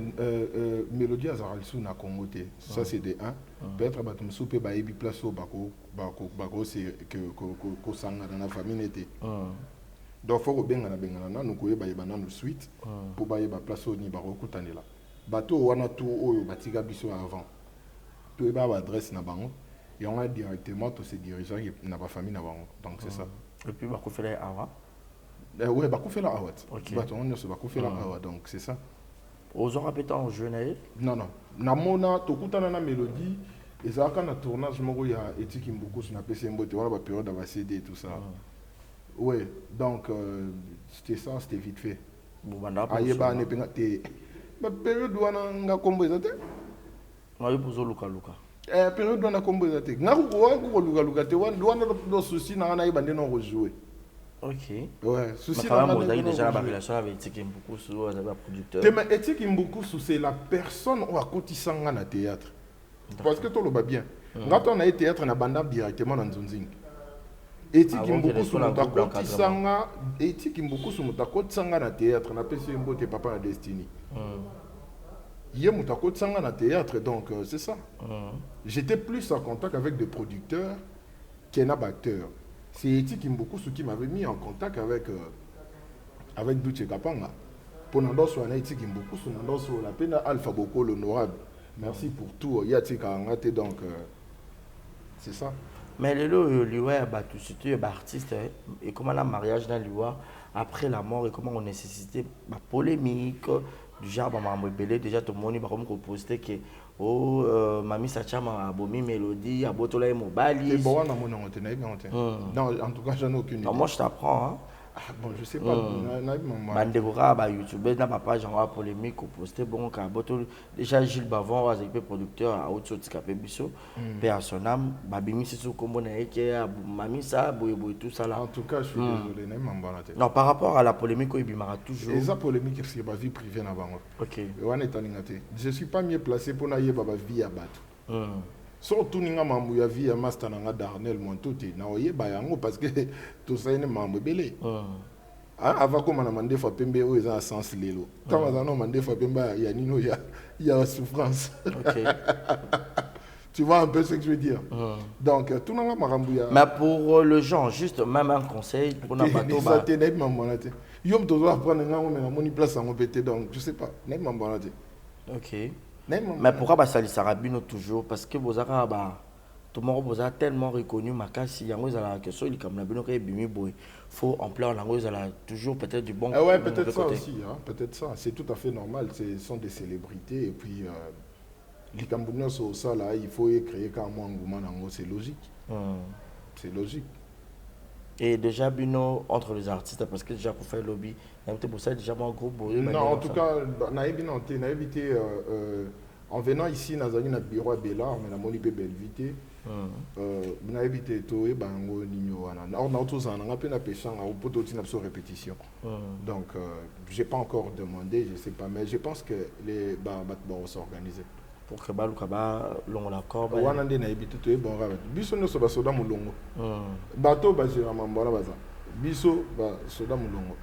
Speaker 2: mélodie azaralsu na Congo te, ça c'est de 1. Peut-être batum soupe ba yebi place au bako c'est que ko sanga dans la famille n'était. Donc faut que bengana na nous koyeba yebana nous suite pour ba yeba place au ni bako kutanela. Bateau wana tout oyo batiga biso avant. Tout eba adresse na bango et on a directement tous ces dirigeants na ba famille na bango. Donc c'est ça.
Speaker 1: Et puis bako fait la awa.
Speaker 2: Ouais, bako fait la awa.
Speaker 1: OK.
Speaker 2: Bateau on se bako fait la awa, donc c'est ça.
Speaker 1: Aux heures répétant au jeune.
Speaker 2: Non. Namona tokutana na mélodie et ça quand na tournage moko ya éthique beaucoup sur na PC mbote wala ba période ba CD et tout ça. Ouais, donc c'était ça, c'était vite fait.
Speaker 1: Bon banda
Speaker 2: ayeba ne penga te ba période wana nga kombo ezate.
Speaker 1: Moi pour luka.
Speaker 2: Période wana kombo ezate. Nga ko luka te wana do souci na na ibande no rejouer.
Speaker 1: OK.
Speaker 2: Ouais, souci
Speaker 1: là vous avez déjà la relation avec Éthique beaucoup sur vous avez un producteur.
Speaker 2: Mais Éthique beaucoup c'est la personne ou à kotisanga na théâtre. Parce que tout le va bien. Quand on a été théâtre na banda directement dans Nzonzing. Éthique beaucoup sur la kotisanga, Éthique beaucoup sur la kotisanga na théâtre na PC mbote papa na Destiny. Hier muta kotisanga na théâtre donc c'est ça. J'étais plus en contact avec des producteurs qu'un acteur. C'est Éthique Mbukusu qui m'avait mis en contact avec Duche Kapanga. Pour Nandoso, Éthique Mbukusu, Nandoso, la peine Alpha Boko, l'honorable. Merci pour tout. Yatika Angate, donc c'est ça.
Speaker 1: Mais le lot, l'Iwa, tu es artiste, et comment le mariage dans l'Iwa, après la mort, et comment on nécessitait la polémique, du genre, déjà tout le monde va posté que. Oh, Mami Sachama a bomi mélodie, a botola et mobali.
Speaker 2: C'est bon, non, en tout cas, j'en ai aucune idée.
Speaker 1: Moi, je t'apprends. Hein.
Speaker 2: Ah, bon, je sais pas.
Speaker 1: Bandegora, YouTube, n'a pas genre polémique ou posté bon car déjà Gilles Bavon, avec producteur à haute sauce capé biso, père son âme, babimi c'est sous combo naïke, Mami ça, boy tout ça là.
Speaker 2: En tout cas, je suis désolé,
Speaker 1: non, par rapport à la polémique, il bimara toujours.
Speaker 2: Et ça polémique, c'est ma vie privée avant.
Speaker 1: OK.
Speaker 2: Je suis pas mieux placé pour naïe baba vie à battre. Surtout ninga mambu ya vie ya master nanga Darnel Montote na oyeba yango parce que tout ça ene mambu belé. Avant comme on a demandé fa pembe o eza sens lelo. Quand on a demandé fa pembe ya nino ya souffrance. OK. Tu vois un peu ce que je veux dire. Donc tout nanga marambu ya.
Speaker 1: Mais pour le genre juste même un conseil pour na bateau ba.
Speaker 2: Ça te net mamonate. Yom tozo apprendre nga mais na moni place en pété donc je sais pas net mamonate.
Speaker 1: OK. Mais pourquoi ça Sarabino toujours? Parce que vous avez tout le monde a tellement reconnu Makasi, il y a question il comme la bino bimi boy. Faut en plein langue ils ont toujours peut-être du bon.
Speaker 2: Ouais, peut-être ça aussi hein, peut-être ça, c'est tout à fait normal, ce sont des célébrités et puis les Camerounais sur ça là, il faut créer quand même un engouement nango, c'est logique. C'est logique.
Speaker 1: Et déjà bino entre les artistes parce que déjà pour faire lobby, pour ça déjà un groupe.
Speaker 2: Non, en tout cas, on a évité en venant ici dans un bureau à Bellard, mais la monnaie Belvité. On a évité tout et bango nino wana. On a tous un peu péchant au poteau de répétition. Donc j'ai pas encore demandé, je sais pas, mais je pense que les vont s'organiser.
Speaker 1: Pour que Balukaba long la corde.
Speaker 2: On a évité tout et bon rabat. Biso no soba soda mulongo. Bateau basira mambora baza. Biso ba soda mulongo.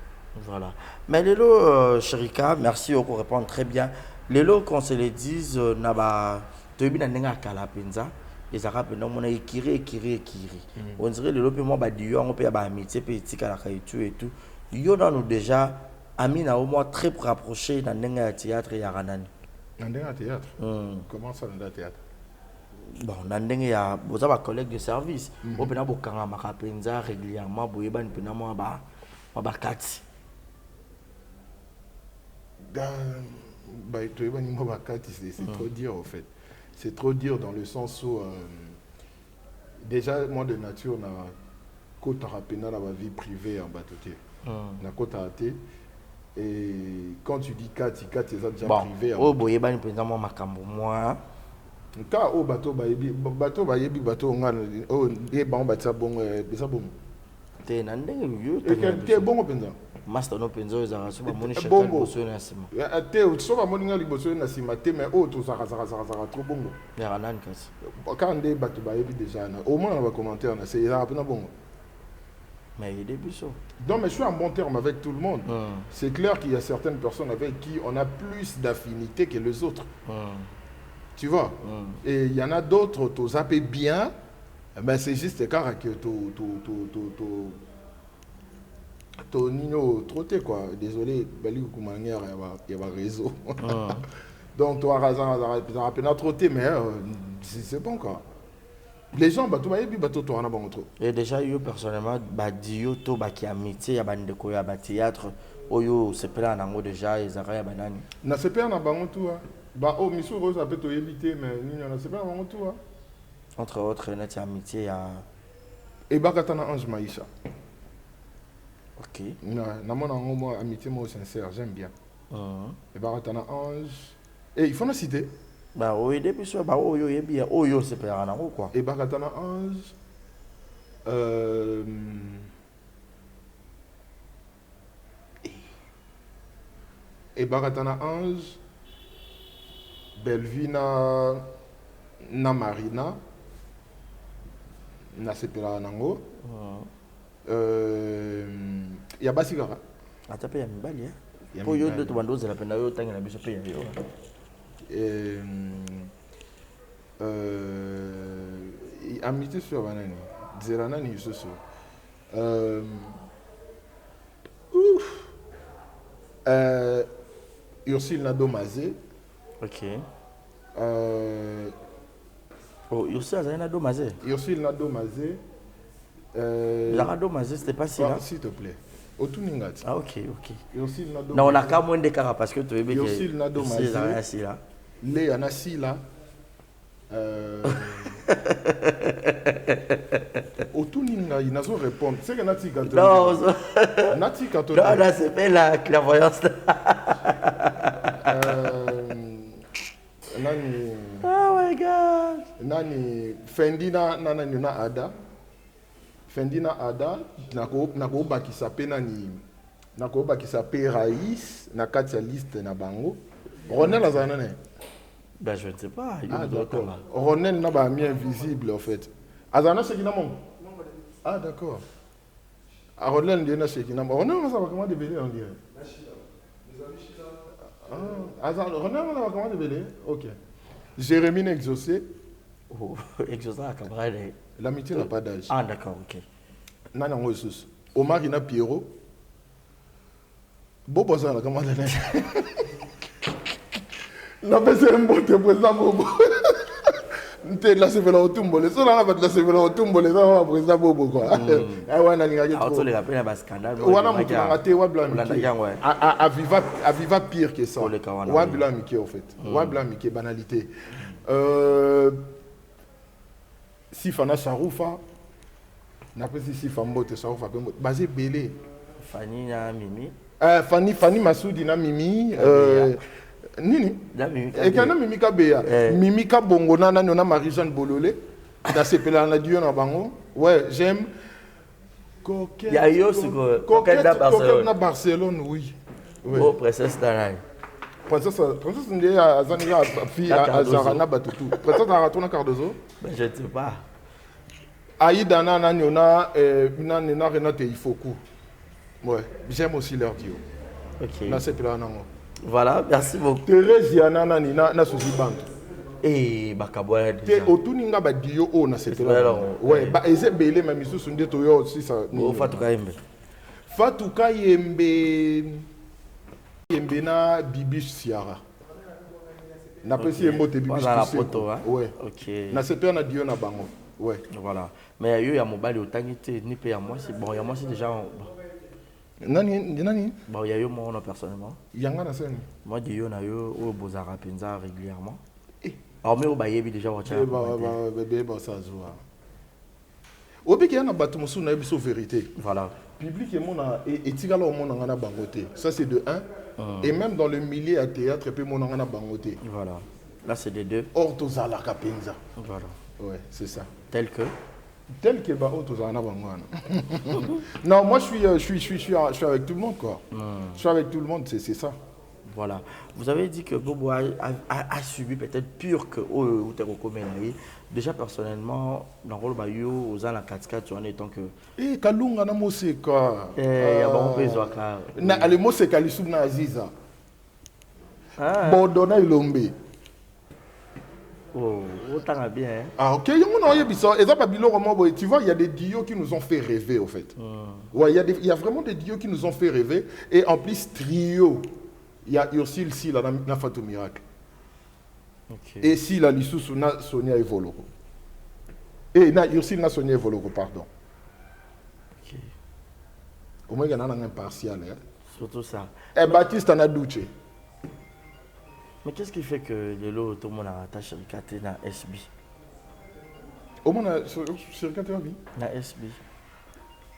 Speaker 1: Voilà. Mais Lélo, Chérika, merci pour répondre très bien. Lélo, qu'on se le dise, naba, tu es bien à Kalapenza, les Arabes, on a écrit. On dirait Lélo, puis moi, on peut avoir amitié, petit Kalakaitu et tout. Yo, nous déjà, Amina, au moins très rapproché dans le théâtre et Yaranani.
Speaker 2: Dans le théâtre Comment ça, dans le théâtre?
Speaker 1: Bon, il y a des collègues de service. On peut avoir Kalapenza régulièrement, on peut avoir Kati.
Speaker 2: c'est trop dur en fait. C'est trop dur dans le sens où déjà moi de nature na côté rapena dans ma vie privée en batoté. Na côté raté et quand tu dis Kati c'est déjà privé.
Speaker 1: Oh boye bani penza moi makambo moi.
Speaker 2: Ka o bateau ba yebi bateau ngana o e ba on batia bon ça bon.
Speaker 1: Te na ndenge yo
Speaker 2: te bon penza.
Speaker 1: Master no penzo za so ba moni chakal boso na sima.
Speaker 2: Te so ba moni ngali boso na sima te mais o to saka trop bongo.
Speaker 1: Ya nan kasi.
Speaker 2: Quand ndé bateau ba yebi déjà na au moins on va commenter na c'est ça na bongo.
Speaker 1: Mais il est début ça.
Speaker 2: Donc mais je suis en bon terme avec tout le monde. C'est clair qu'il y a certaines personnes avec qui on a plus d'affinité que les autres. Tu vois. Et il y en a d'autres tu zappes bien mais c'est juste car que ton nino trotté quoi. Désolé, bali ku manière il y a réseau. Donc toi raison à peine trotté mais c'est bon quoi. Les gens bateau bayebi bateau to na bango trop.
Speaker 1: Et déjà yo personnellement ba dio to ba ki amitié ya bande ko ya ba théâtre oyo sepela nango déjà ezaka ya banani.
Speaker 2: Na sepela na bango tout ba o misu rose a peut to éviter mais ni na sepela bango tout
Speaker 1: entre autres net amitié ya
Speaker 2: et bakatana Ange Maïcha.
Speaker 1: OK.
Speaker 2: Na mona ngo moi amitié moi sincère, j'aime bien. Et bakatana Ange et il faut la citer.
Speaker 1: Bah oui depuis ça bah oyo yebi oyo sepela nango quoi.
Speaker 2: Et bakatana Ange et bakatana Ange Belvina na Marina na sepela nango ya basikara
Speaker 1: atape ya mibali po yo de to bandoze la pena yo tanga na biso pe yo
Speaker 2: amitié sur banani zerana ni soso Ursule Nadomazé.
Speaker 1: OK. Oh, Ursule Nadomazé.
Speaker 2: Ursule Nadomazé.
Speaker 1: La Nadomazé, c'était pas si là.
Speaker 2: S'il te plaît. Otuningati.
Speaker 1: Ah OK.
Speaker 2: Ursule Nadomazé.
Speaker 1: Non, on a qu'à moins de cara parce que tu veux bien que
Speaker 2: Ursule Nadomazé.
Speaker 1: C'est là.
Speaker 2: Les anasi là. Otuninga, il n'a pas répondre. C'est que Nati Kato.
Speaker 1: Non,
Speaker 2: Nati Kato.
Speaker 1: Non, c'est pas la clairvoyance.
Speaker 2: Nani.
Speaker 1: Oh my God.
Speaker 2: Nani Fendina na Ada. Fendina Ada nako bakisa pe nani. Nako bakisa pe Raïs na katia liste na bango. Ronel azana.
Speaker 1: Ben je ne sais pas.
Speaker 2: Ah d'accord. Ronel n'a pas mis invisible en fait. Azana c'est qui n'a mon. Ah d'accord. Ronel n'a c'est qui n'a mon. Ronel ça va comment débeler on dirait. Ah, Ronel on va comment débeler. OK. Jérémie Exaucé.
Speaker 1: Oh, Exaucé à Cabral.
Speaker 2: L'amitié n'a pas d'âge.
Speaker 1: Ah d'accord, OK.
Speaker 2: Nana ressources. Omar Ina Pierrot. Bobo ça là comment donner. La personne est président Bobo. Nte la se vela otumbole. So la va la se vela otumbole ça va président Bobo quoi. Ah ouais na linga
Speaker 1: trop. Ah to les rappelle un scandale.
Speaker 2: Wana mutu ngate wa blanc. A viva pire que ça. Wa blanc Mickey en fait. Wa blanc Mickey banalité. Sifana Saroufa. Na pesi Sifambote Saroufa Pembo. Basé belé.
Speaker 1: Fanny na Mimi.
Speaker 2: Fanny Masoudi na Mimi nini et quand Mimi Kabea Mimi Kabongo na Marie-Jeanne Bololé na sepela na Dieu na bango ouais j'aime
Speaker 1: il y a eu aussi
Speaker 2: Coquette na Barcelone oui
Speaker 1: oh princesse Danaï
Speaker 2: princesse ndé azanira fille Azara na Batutu princesse Aratona Cardozo
Speaker 1: ben je ne sais pas
Speaker 2: Aïda na Renate Ifoku ouais j'aime aussi leur duo
Speaker 1: OK
Speaker 2: na sepela nango.
Speaker 1: Voilà, merci beaucoup.
Speaker 2: Thérèse Yana na Suzy Bank.
Speaker 1: Et Bakaboya déjà.
Speaker 2: Te otuninga ba dio o na sepela. Ouais, ba eze belé ma misusu nde to yo aussi ça.
Speaker 1: O Fatou Kayembe.
Speaker 2: Fatou Kayembe na Bibi Siara. Na pesi mbote Bibi
Speaker 1: Siara. Voilà la photo hein.
Speaker 2: Ouais.
Speaker 1: OK.
Speaker 2: Na sepela na dio na bango. Ouais.
Speaker 1: Voilà. Mais yo ya mobali otangité ni pe ya moi c'est bon, ya moi c'est déjà
Speaker 2: Nani?
Speaker 1: Bon, il y a eu moi personnellement.
Speaker 2: Yanga na scène.
Speaker 1: Moi, il y a eu au Bozara Penza régulièrement. Alors, mais au Bayebi déjà, on tient.
Speaker 2: Ça se voit. Obi qui a na batu musu na biso vérité.
Speaker 1: Voilà.
Speaker 2: Public et mon et tigala au monde ngana bangoté. Ça c'est de 1. Et même dans le milieu à théâtre et puis mon ngana bangoté.
Speaker 1: Voilà. Là c'est de 2.
Speaker 2: Ortozala kapenza.
Speaker 1: Voilà.
Speaker 2: Ouais, c'est ça.
Speaker 1: Tel que
Speaker 2: Ortozala bangwana. Non, moi je suis avec tout le monde quoi. Je suis avec tout le monde, c'est ça.
Speaker 1: Voilà. Vous avez dit que Bobo a subi peut-être pire que Outeroko Menaï. Déjà personnellement, dans le rôle Bayo, aux ans la 4-4, tu en es tant que.
Speaker 2: Eh, Kalunga na Moseka.
Speaker 1: Il y a beaucoup de besoin.
Speaker 2: Na ale Moseka lisou na Aziza. Bordona Ilombe.
Speaker 1: Oh, autant bien.
Speaker 2: Ah ok, tu vois, il y a des dios qui nous ont fait rêver au fait. Ouais, il y a vraiment des dios qui nous ont fait rêver. Et en plus, trio. Il y a Ursule si la na Fatou Miracle. Okay. Et si la Lissou na Sonia Evoloko. Et na Ursule na Sonia Evoloko, pardon.
Speaker 1: Ok.
Speaker 2: Au moins, il y en a un impartial. Hein?
Speaker 1: Surtout ça.
Speaker 2: Et Baptiste en a douché.
Speaker 1: Mais qu'est-ce qui fait que le lot, tout le monde a attaché le KT dans SB?
Speaker 2: Au moins, sur le KT, oui.
Speaker 1: Dans SB.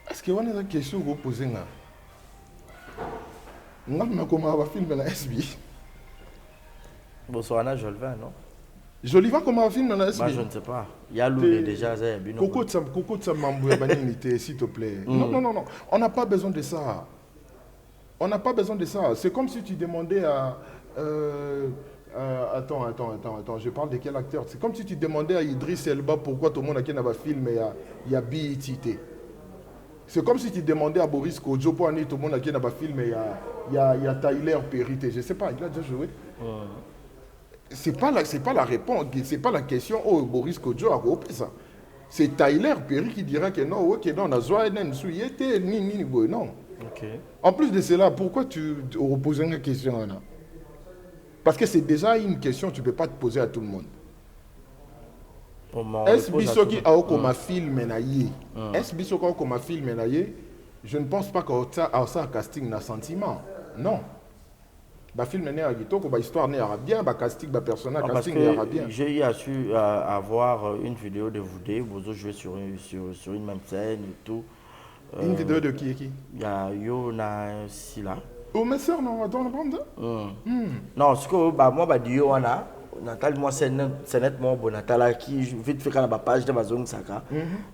Speaker 2: Est-ce qu'il y a une question que vous posez? Non, comment on va filmer la SB?
Speaker 1: Bonsoir, Jolvin, non?
Speaker 2: Joliva, comment on va filmer la SB?
Speaker 1: Moi, je ne sais pas. Il y a Loulé déjà.
Speaker 2: Coco de Mambouya Banimité, s'il te plaît. Non. On n'a pas besoin de ça. On n'a pas besoin de ça. C'est comme si tu demandais à. Attends. Je parle de quel acteur? C'est comme si tu demandais à Idriss Elba pourquoi tout le monde a un film et il y a BITT. C'est comme si tu demandais à Boris Kodjo pour aller tout le monde a un film et il y a Tyler Perry. Je ne sais pas, il a déjà joué. C'est pas la réponse, c'est pas la question. Oh, Boris Kodjo a repris ça. C'est Tyler Perry qui dira que non, ok, non, on a joué non.
Speaker 1: Okay.
Speaker 2: En plus de cela, pourquoi tu reposes une question là? Parce que c'est déjà une question que tu ne peux pas te poser à tout le monde. Est-ce que Bisoki a comme film Est-ce que Bisoki a comme film je ne pense pas qu'il y a un casting d'un sentiment. Non. Le film est l'histoire est bien, le casting, le personnage, le casting est bien.
Speaker 1: J'ai eu su avoir une vidéo de vous deux, vous jouez sur une même scène et tout.
Speaker 2: Une vidéo de qui?
Speaker 1: Il y a Yona Sila.
Speaker 2: Oh, mes soeurs, non, attends,
Speaker 1: non, ce que moi, Diona, Natal, moi, c'est nettement bon. Natal, qui vite fait quand la page de ma zone Saka.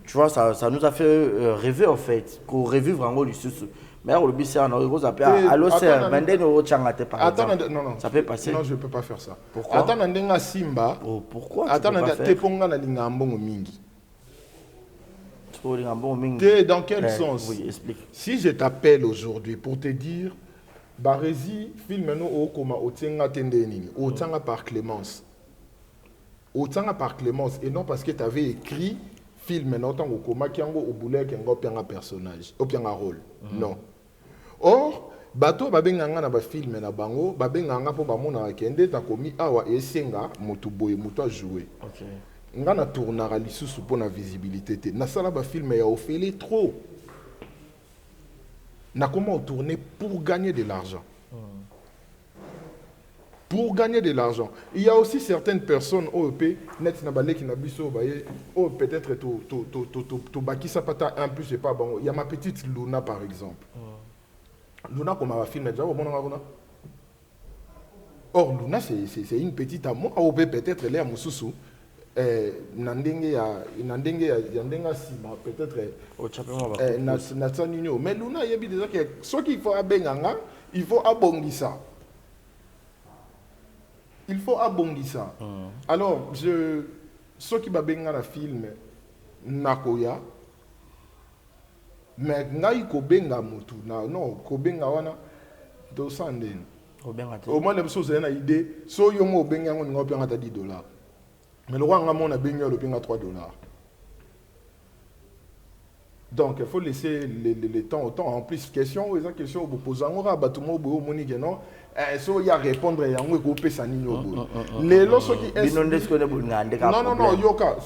Speaker 1: Tu vois, ça nous a fait rêver, en fait, qu'on rêve vraiment le sous. Mais le but, c'est un gros appel. Alors, c'est un vendeur au Tchangate, par exemple.
Speaker 2: Non.
Speaker 1: Ça peut passer.
Speaker 2: Non, je ne peux pas faire ça.
Speaker 1: Pourquoi?
Speaker 2: Attends, on Simba.
Speaker 1: Pourquoi?
Speaker 2: Attends, mingi. Dans quel sens?
Speaker 1: Oui, explique.
Speaker 2: Si je t'appelle aujourd'hui pour te dire, Barési, film au coma, au Tianga Tendenini, au Tianga par Clémence. Au Tianga par Clémence, et non parce que tu avais écrit film au coma qui au boulet qui a un personnage, ou un rôle. Non. Or, bato babenganga na ba film na bango, babenganga po bamona kende ta komi awa esenga motu boye motu a jouer.
Speaker 1: OK.
Speaker 2: Ngana tournera lisusu pour la visibilité. Na sala ba film ya ofele trop. Na comment tourner pour gagner de l'argent. Pour gagner de l'argent. Il y a aussi certaines personnes OEP net na balé qui na biso baye oh peut-être to baki sapata un peu je sais pas bon. Il y a ma petite Luna par exemple. Luna comme va film déjà bon Luna. Or Luna c'est une petite amour OEP peut-être elle est à Mususu. Nandenge ya sima peut-être na tsanino mais Luna yebi déjà que ce qu'il faut abenganga il faut abongisa. Il faut abongisa. Alors ce qui va benga la film nakoya mais ngai ko benga mutu non ko benga wana do sanden au moins les choses na idée so yo mo benga ngo benga ta $10. Mais le roi a benga le benga $3. Donc il faut laisser le temps au temps. En plus question, question vous posez on va battre mo bo moni que non so ya répondre yango ekopesa nini oboye lelo soki non yoka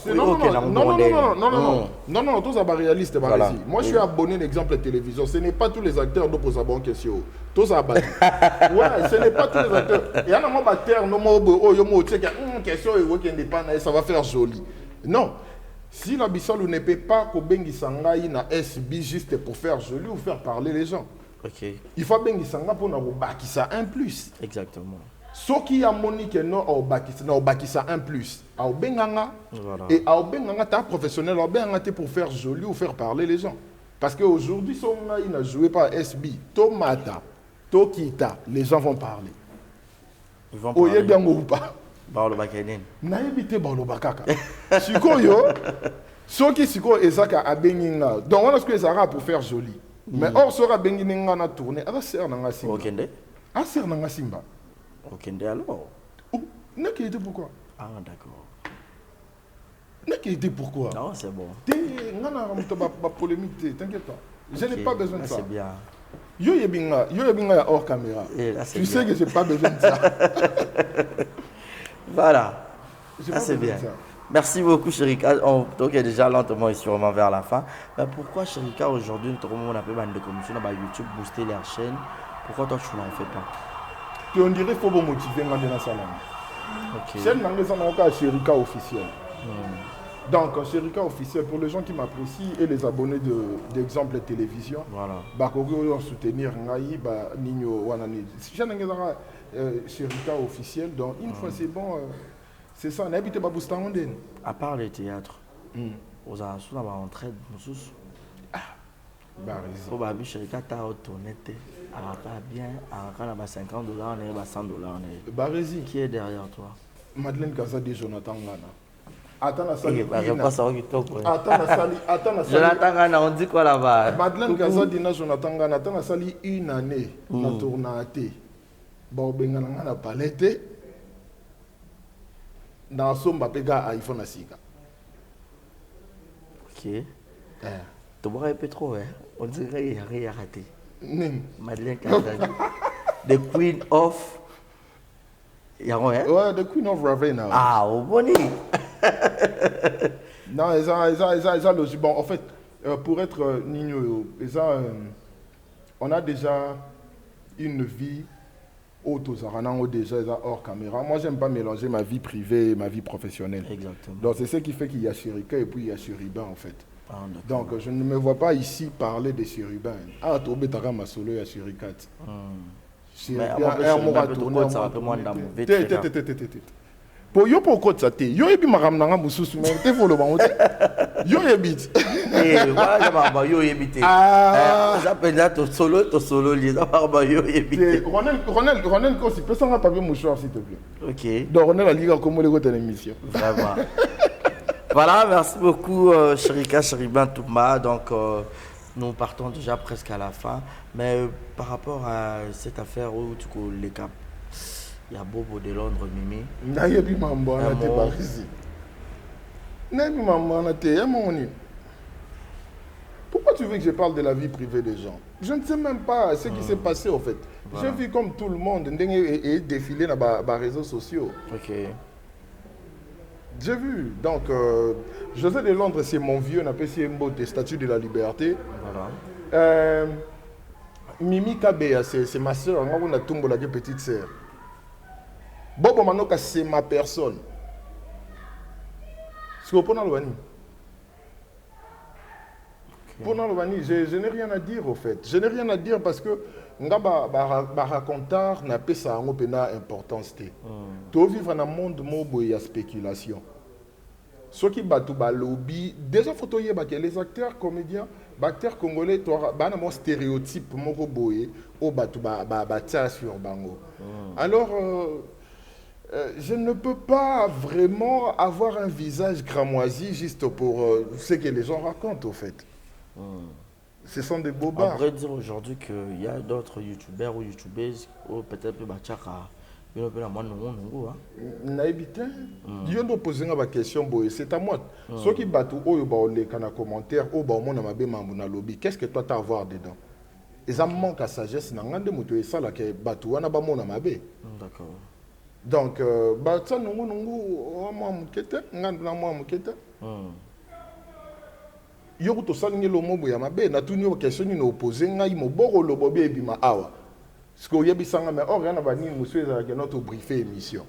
Speaker 2: non tous aba réaliste baresi moi je suis abonné l'exemple télévision ce n'est pas tous les acteurs donc poser bonne question tous aba ouais ce n'est pas tous les acteurs il y a un acteur no mo oh yo mo teka question et wokende pas ça va faire joli non. Si la Bissau ne peut pas kobengi sangai na SB juste pour faire joli ou faire parler les gens.
Speaker 1: Ok.
Speaker 2: Il faut bengi sanga pour na bakisa un plus.
Speaker 1: Exactement.
Speaker 2: Ce qui a monique non au bakisa un plus. Au benganga et au benganga ta professionnel au benganga pour faire joli ou faire parler les gens. Parce que aujourd'hui si on n'a joué par SB, tomata, tokita, les gens vont parler.
Speaker 1: Ils vont parler.
Speaker 2: Oye bien ou pas.
Speaker 1: Baloba Kenen.
Speaker 2: Na ebité baloba kaka. Sikoyo soki siko ezaka abenginga. Donc on a ce que ezaka pour faire joli. Mais or sera benginga na tourner ala ser na ngasimba.
Speaker 1: Okende.
Speaker 2: Ah ser na ngasimba.
Speaker 1: Okende alors.
Speaker 2: N'a qui était pourquoi?
Speaker 1: Ah d'accord.
Speaker 2: N'a qui était pourquoi?
Speaker 1: Non, c'est bon.
Speaker 2: T'es ngana ramuto ba polémique, t'inquiète pas. Je n'ai pas besoin de ça.
Speaker 1: C'est bien.
Speaker 2: Yo yebinga hors caméra. Tu sais que j'ai pas besoin de ça.
Speaker 1: Voilà, c'est bien. Merci beaucoup, Chérika. Donc, déjà lentement et sûrement vers la fin. Mais pourquoi, Chérika, aujourd'hui, on appelle de commission dans YouTube, booster leur chaîne? Pourquoi toi, tu n'en fais pas?
Speaker 2: On dirait qu'il faut vous motiver dans la salle. Chaîne n'a Chérika officiel. Donc, Chérika officiel, pour les gens qui m'apprécient et les abonnés d'Exemple Télévision, bah, soutenir Nino Wanani. Si j'ai Chérika officiel, donc une fois c'est bon, c'est ça. À
Speaker 1: part le théâtre, aux alentours de l'entraide, nous sommes Chérika t'a retourné, pas bien, à 50 $, on est à 100 $. Qui est derrière toi?
Speaker 2: Madeleine Kazadi, Jonathan Gana.
Speaker 1: Attends, Jonathan Gana, on dit quoi là-bas?
Speaker 2: Madeleine Kazadi, Jonathan Gana, attends, ça lit une année, na tournée. Bon, ben, on a palette. Dans son bapéga iPhone à Sika.
Speaker 1: Ok. Tu vois un peu trop, hein? On dirait qu'il n'y a rien raté. Madeleine Kazadi. The Queen of.
Speaker 2: Ouais, The Queen of Ravenna.
Speaker 1: Ah, au boni.
Speaker 2: Non, ça logique. Bon, en fait, pour être Nino, on a déjà une vie. Déjà hors caméra. Moi, j'aime pas mélanger ma vie privée et ma vie professionnelle.
Speaker 1: Exactement.
Speaker 2: Donc, c'est ce qui fait qu'il y a Chérika et puis il y a Chériban, en fait. Donc, je ne me vois pas ici parler de Chériban. Ah, tu as ma solo et Chérikat. Pour yo pour côté ça te yo ebi maram nanga mususu mais te volo ba ngote yo ebit
Speaker 1: voilà ba yo ebité ça peut être solo les ba yo ebité
Speaker 2: Ronel ko si peut ça papier mouchoir s'il te plaît.
Speaker 1: OK.
Speaker 2: Donc Ronel a liga comme les côté l'émission.
Speaker 1: Vraiment. Voilà, merci beaucoup Chérika Chériban Touma. Donc nous partons déjà presque à la fin, mais par rapport à cette affaire où tu connais les caps. Il y a Bobo de Londres, Mimi.
Speaker 2: Pourquoi tu veux que je parle de la vie privée des gens? Je ne sais même pas ce qui s'est passé en fait. J'ai vu comme tout le monde défiler dans les réseaux sociaux.
Speaker 1: Ok.
Speaker 2: J'ai vu. Donc, José de Londres, c'est mon vieux, on appelle ça des statues de la liberté. Voilà. Mimi Kabea, c'est ma soeur. Moi, on a tombé la petite sœur. Bobo Manoka, c'est ma personne. Je n'ai rien à dire au fait. Je n'ai rien à dire parce que nga racontar n'a pas ça importance. Tu vivre dans un monde où il y a spéculation. Ceux qui battent lobby, déjà faut que les acteurs comédiens, les acteurs congolais, tu as un stéréotype moko boye au batu sur bango. Alors je ne peux pas vraiment avoir un visage cramoisi juste pour ce que les gens racontent au fait. Ce sont des bobards.
Speaker 1: On pourrait dire aujourd'hui qu'il y a d'autres youtubeurs ou youtubeuses ou peut-être que Bachaka.
Speaker 2: C'est à moi. Ceux qui battent au commentaire, qu'est-ce que toi tu as à voir dedans? Et ça manque à sagesse. Nangande moto et ça là que batu wana ba mona mabe.
Speaker 1: D'accord.
Speaker 2: Donc ça nungu moi mukete ngande na moi mukete. Yoko to salingi lo mobo ya mabe na tuni o question ni opposé ngai mo boro lo bobe bima awa. Ce que yebi sanga mais or yana ba ni monsieur za ke notre briefer émission.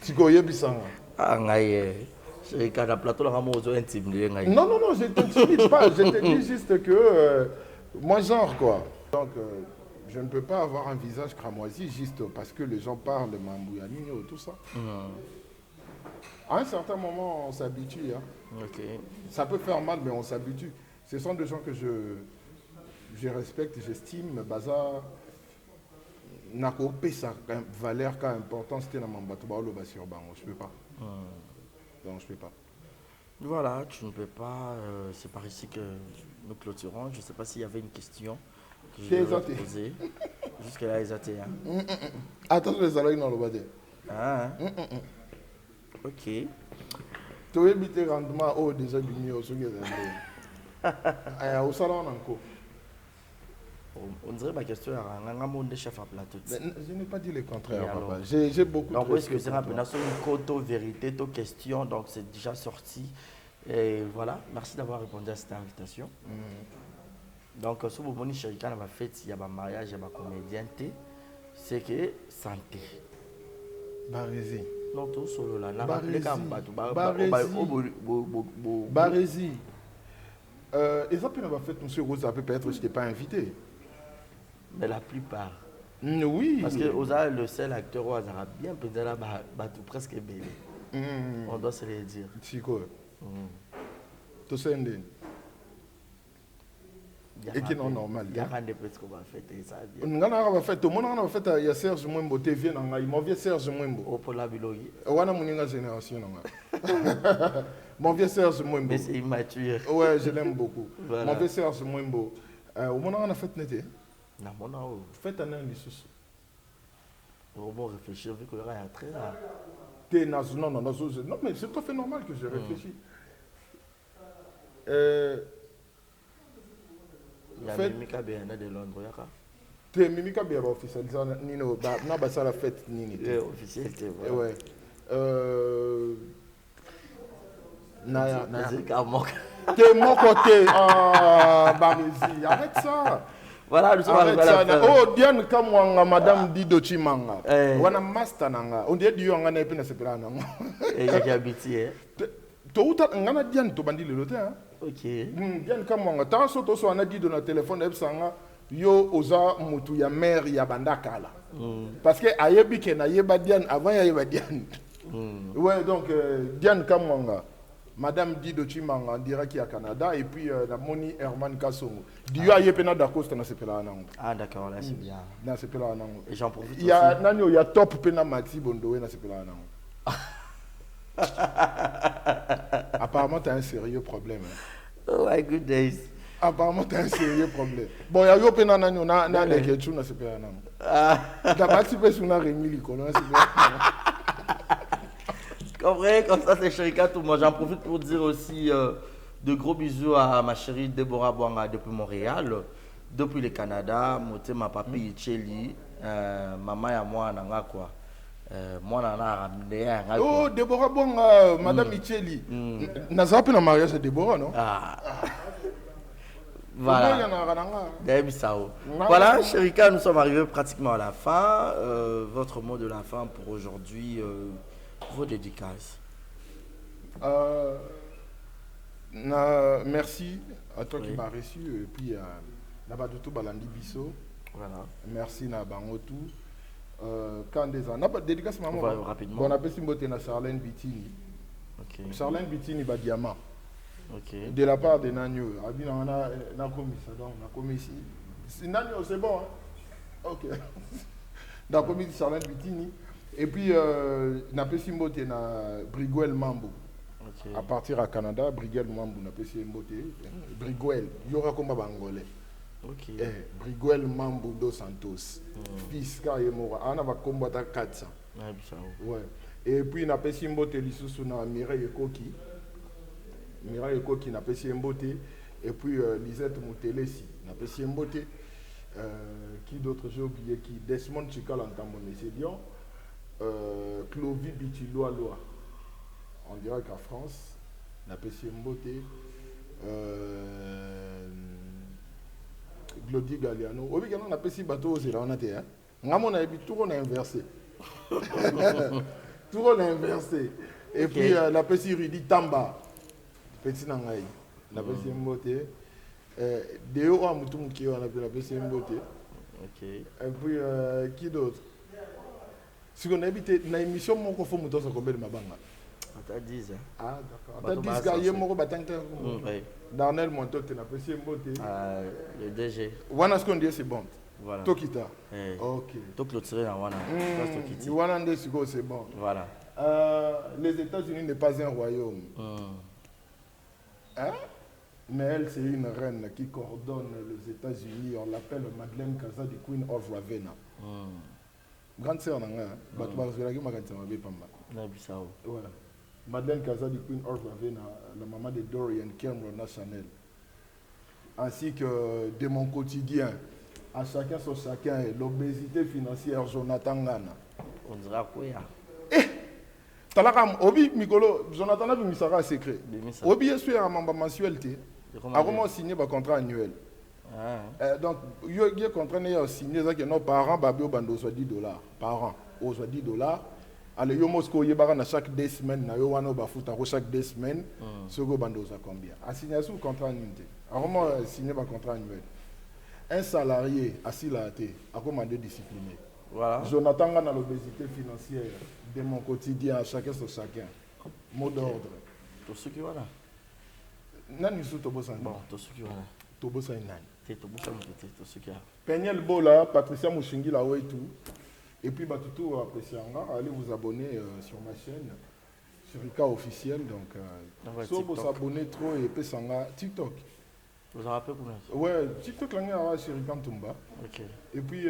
Speaker 2: Ce que yebi sanga.
Speaker 1: Ah ngai c'est quand la plateau la mozo intime ngai.
Speaker 2: Non, je t'intimide pas. Je te dis juste que moi, genre quoi. Donc, je ne peux pas avoir un visage cramoisi juste parce que les gens parlent de Mambouyani ou tout ça. À un certain moment, on s'habitue. Hein.
Speaker 1: Okay.
Speaker 2: Ça peut faire mal, mais on s'habitue. Ce sont des gens que je respecte, j'estime. Baza, Nako sa valeur, quand importance, c'était dans mon bateau, je peux pas. Donc je ne peux pas.
Speaker 1: Voilà, tu ne peux pas. C'est par ici que nous clôturons. Je ne sais pas s'il y avait une question que je devais poser. Jusque-là, ils étaient.
Speaker 2: Attends, les salariés dans le bas.
Speaker 1: Ah, ok.
Speaker 2: Tu veux éviter rendement au déjà du mieux au sujet de au salon encore.
Speaker 1: On dirait ma question est chef à plateau.
Speaker 2: Je n'ai pas dit le contraire, papa. J'ai beaucoup de
Speaker 1: donc, est-ce que c'est une vérité, ta question, donc c'est déjà sorti. Et voilà, merci d'avoir répondu à cette invitation. Donc, si vous voulez chéri, quand on va faire, il y a un mariage, il y a un comédien, c'est que santé.
Speaker 2: Barési.
Speaker 1: Non, tout solo là.
Speaker 2: Barési. Et ça peut avoir fait, monsieur Rose, ça peut être, je n'étais pas invité.
Speaker 1: Mais la plupart.
Speaker 2: Oui.
Speaker 1: Parce que Oza, le seul acteur au hasard, bien peut-être là, tout presque belle. On doit se le dire.
Speaker 2: Chico. Tout ça, et qui est normal.
Speaker 1: Il y a rien de plus qu'on va fêter ça.
Speaker 2: On va faire tout le monde va faire il y a Serge Mwembo TV nanga il m'envie Serge Mwembo
Speaker 1: au pour la bilogi
Speaker 2: wana muninga génération nanga mon vieux Serge Mwembo
Speaker 1: mais c'est immature.
Speaker 2: Ouais, je l'aime beaucoup. Voilà. Mon vieux Serge Mwembo au moment on a fait n'était
Speaker 1: na mona o
Speaker 2: fait un an lisusu
Speaker 1: au bon réfléchir vu que là il y a très rare
Speaker 2: t'es non mais c'est tout à fait normal que je réfléchis.
Speaker 1: Il y a Mimika Béana de Londres,
Speaker 2: il y a Mimika Béana officiel, Nino, na basa la fête Nini.
Speaker 1: Officiel, c'est vrai.
Speaker 2: Ouais. T'es mon côté, Barési, arrête ça.
Speaker 1: Voilà, nous sommes arrivés à la fin.
Speaker 2: Oh, Diane Kamwanga, Madame Dido Chimanga. Wana master nanga. On dit Diyo ngana epina sepela nanga.
Speaker 1: Et j'ai habité.
Speaker 2: Touta ngana Diane to bandi le lote hein.
Speaker 1: Ok.
Speaker 2: Diane Kamwanga. Tant soto so ana Dido na téléphone ebsanga yo oza mutu ya mère ya bandaka là. Parce que ayebi ke na yeba Diane avant ya yeba Diane. Ouais, donc Diane Kamwanga. Madame Dido Chimanga en direct à Canada et puis la Moni Herman Kassongo. Dieu a yepena d'Acosta na sepela nango.
Speaker 1: Ah d'accord, là c'est bien.
Speaker 2: Na sepela nango.
Speaker 1: Et j'en profite.
Speaker 2: Il y a nanyo il y a top pena Maxi Bondowe na sepela nango. Apparemment tu as un sérieux problème. Hein.
Speaker 1: Oh my good days.
Speaker 2: Apparemment tu as un sérieux problème. Bon ya yopena nanyo na lekechu na sepela nango. Ah. Da Maxi pe suna Rémi Likolo na sepela.
Speaker 1: Comme ça c'est Chérika tout moi. J'en profite pour dire aussi de gros bisous à ma chérie Deborah Bouanga depuis Montréal, depuis le Canada, ma papi Cheli, maman et moi nanga quoi. Moi nana ramené un quoi.
Speaker 2: Oh Deborah Bouanga, madame Cheli. N'a pas na mariage de Deborah non? Ah.
Speaker 1: Voilà. Voilà, Chérika, nous sommes arrivés pratiquement à la fin. Votre mot de la fin pour aujourd'hui. Vos dédicaces.
Speaker 2: Merci à toi qui m'as reçu et puis là-bas de tout Balandi Bisso.
Speaker 1: Voilà.
Speaker 2: Merci na Bangotou. Quand des ans, dédicace maman.
Speaker 1: Rapidement.
Speaker 2: Bon appétit mbote na Charlène Bitini.
Speaker 1: OK.
Speaker 2: Charlène Bitini ba diamant.
Speaker 1: OK.
Speaker 2: De la part de Nanyo, abi na commis ça donc na commis ici. C'est Nanyo, c'est bon. Hein? OK. Dans commis Charlène Bitini. Et puis, Napesi Mbote na Briguel Mambo. Okay. À partir à Canada, Briguel Mambo, Napesi Mbote. Briguel, il y aura comme Bangolais.
Speaker 1: Ok.
Speaker 2: Briguel Mambo dos Santos. Fils Kayemora. On va combattre 400. Ouais. Et puis, Napesi Mbote, l'issue na Mireille Koki. Mireille Koki, Napesi Mbote. Et puis Lisette Moutelesi, n'a pas si beauté. Qui d'autres j'ai oublié qui Desmond Chikal en Tamonésédion, Clovis Bituloa Loa. On dirait qu'en France, n'a pas si beauté. Glody Galliano. Au Bigano, on a pas si bateau aux Zéla, on a été. On a tout on a inversé. Tout on a inversé. Et puis la petite Rudy Tamba. Petit Nangaï. La petite beauté. Déo a mouton qui on appelle la petite beauté.
Speaker 1: Ok.
Speaker 2: Et puis qui d'autre? Si on habite dans l'émission, mon confort mouton ça combien de ma banga.
Speaker 1: T'as 10 hein.
Speaker 2: Ah d'accord. T'as 10 gars, il y a mon batanga.
Speaker 1: Oui.
Speaker 2: Darnell Montot, tu n'as pas si beauté.
Speaker 1: Le DG.
Speaker 2: Wana ce qu'on dit c'est bon.
Speaker 1: Voilà.
Speaker 2: Tokita.
Speaker 1: Ok. Donc le tiré dans Wana.
Speaker 2: Wana c'est bon.
Speaker 1: Voilà.
Speaker 2: Les États-Unis n'est pas un royaume. Hein? Mais elle, c'est une reine qui coordonne les États-Unis. On l'appelle Madeleine Kaza, the Queen of Ravenna. Grande sœur, voilà. Madeleine Kaza, the Queen of Ravenna, la maman de Dorian Cameron Chanel. Ainsi que de mon quotidien, à chacun sur chacun, l'obésité financière, Jonathan Ngana.
Speaker 1: On dira quoi?
Speaker 2: Talakam, Obi, Mikolo, Jonathan a vu Misara secret. Obi est sur un membre mensualité. A comment signer un contrat annuel? Donc, il y a un contrat signé que nos parents, Babio Bando, soit $10 par an. Ou soit $10. Alors, yo Moscou, il y a chaque 2 semaines, na yo wano bafuta chaque 2 semaines, Sogo Bando, ça combien? A signé sous contrat annuel. A comment signer un contrat annuel? Un salarié assis là, a comment discipliné. Voilà. Jonathan a l'obésité financière de mon quotidien, chacun sur chacun. Mot d'ordre.
Speaker 1: Tout ce qui va là.
Speaker 2: Nani sous Tobosan.
Speaker 1: Bon, tout ce qui va là.
Speaker 2: Tobosan nani.
Speaker 1: Tobosan tout ce qui a.
Speaker 2: Peniel Bola, Patricia Mouchingi là où et tout. Et puis bah tout apprécier allez vous abonner sur ma chaîne, sur Rika officiel donc. Si vous abonnez trop et puis sanga TikTok.
Speaker 1: Vous en rappelez pour nous?
Speaker 2: Ouais, TikTok là sur Rika Tumba.
Speaker 1: Ok.
Speaker 2: Et puis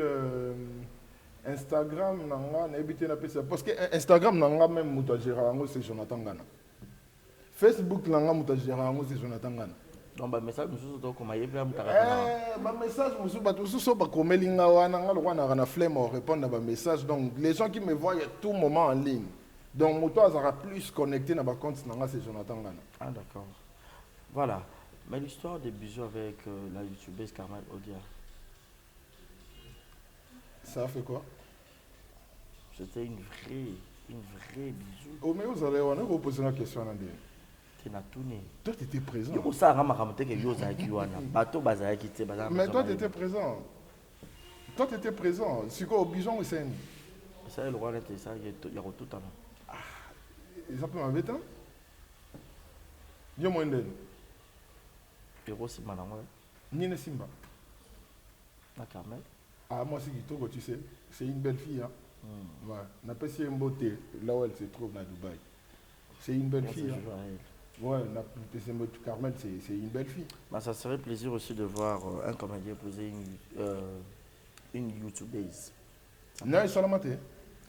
Speaker 2: Instagram nanga na ebité na pesa parce que Instagram nanga même mutajera ngo c'est Jonathan Ngana. Facebook nanga mutajera ngo c'est Jonathan Ngana.
Speaker 1: Donc ba message mususu to koma yebla mutaka.
Speaker 2: Ba message mususu ba tout so ba komelinga wana nga lokwana na flemme au répondre à ba message donc les gens qui me voient à tout moment en ligne. Donc moto azara plus connecté na ba compte nanga c'est Jonathan Ngana.
Speaker 1: Ah d'accord. Voilà. Mais l'histoire des bisous avec la youtubeuse Carmel Odia.
Speaker 2: Ça a fait quoi?
Speaker 1: C'était une vraie bisou.
Speaker 2: Oh mais vous allez vous poser la question à Nandé.
Speaker 1: Tu n'as tout né.
Speaker 2: Toi tu étais présent. Mais toi tu étais présent. Toi tu étais présent. C'est quoi au bison ou c'est?
Speaker 1: Ça le roi était ça il y a tout temps.
Speaker 2: Ah, ils appellent un bétain? Yo moins d'elle.
Speaker 1: Héros Simba là.
Speaker 2: Nina Simba.
Speaker 1: La Carmel.
Speaker 2: Ah, moi, c'est Gito, tu sais, c'est une belle fille. Hein. Ouais. N'a pas si une beauté, là où elle se trouve, à Dubaï. C'est une belle fille. Hein. Ouais, Carmel, c'est une belle fille.
Speaker 1: Bah, ça serait plaisir aussi de voir un comédien poser une YouTubeuse.
Speaker 2: Non, ça l'a maté.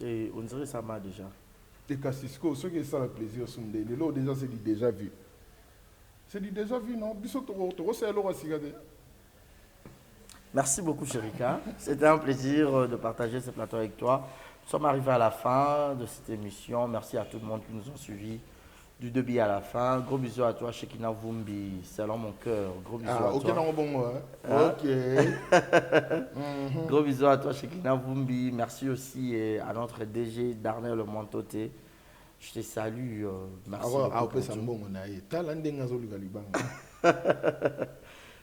Speaker 1: Et on dirait ça m'a déjà.
Speaker 2: Et Cassisco, ce qui est ça le plaisir, c'est que déjà, c'est du déjà vu. C'est du déjà vu, non? C'est alors à regarder.
Speaker 1: Merci beaucoup, Chérika. C'était un plaisir de partager ce plateau avec toi. Nous sommes arrivés à la fin de cette émission. Merci à tout le monde qui nous a suivis du début à la fin. Gros bisous à toi, Shekina Vumbi. C'est alors mon cœur. Gros bisous à
Speaker 2: toi. Ok, bon mot. Ok.
Speaker 1: Gros bisous à toi, Shekina Vumbi. Merci aussi à notre DG, Darnell Montoté. Je te salue. Merci.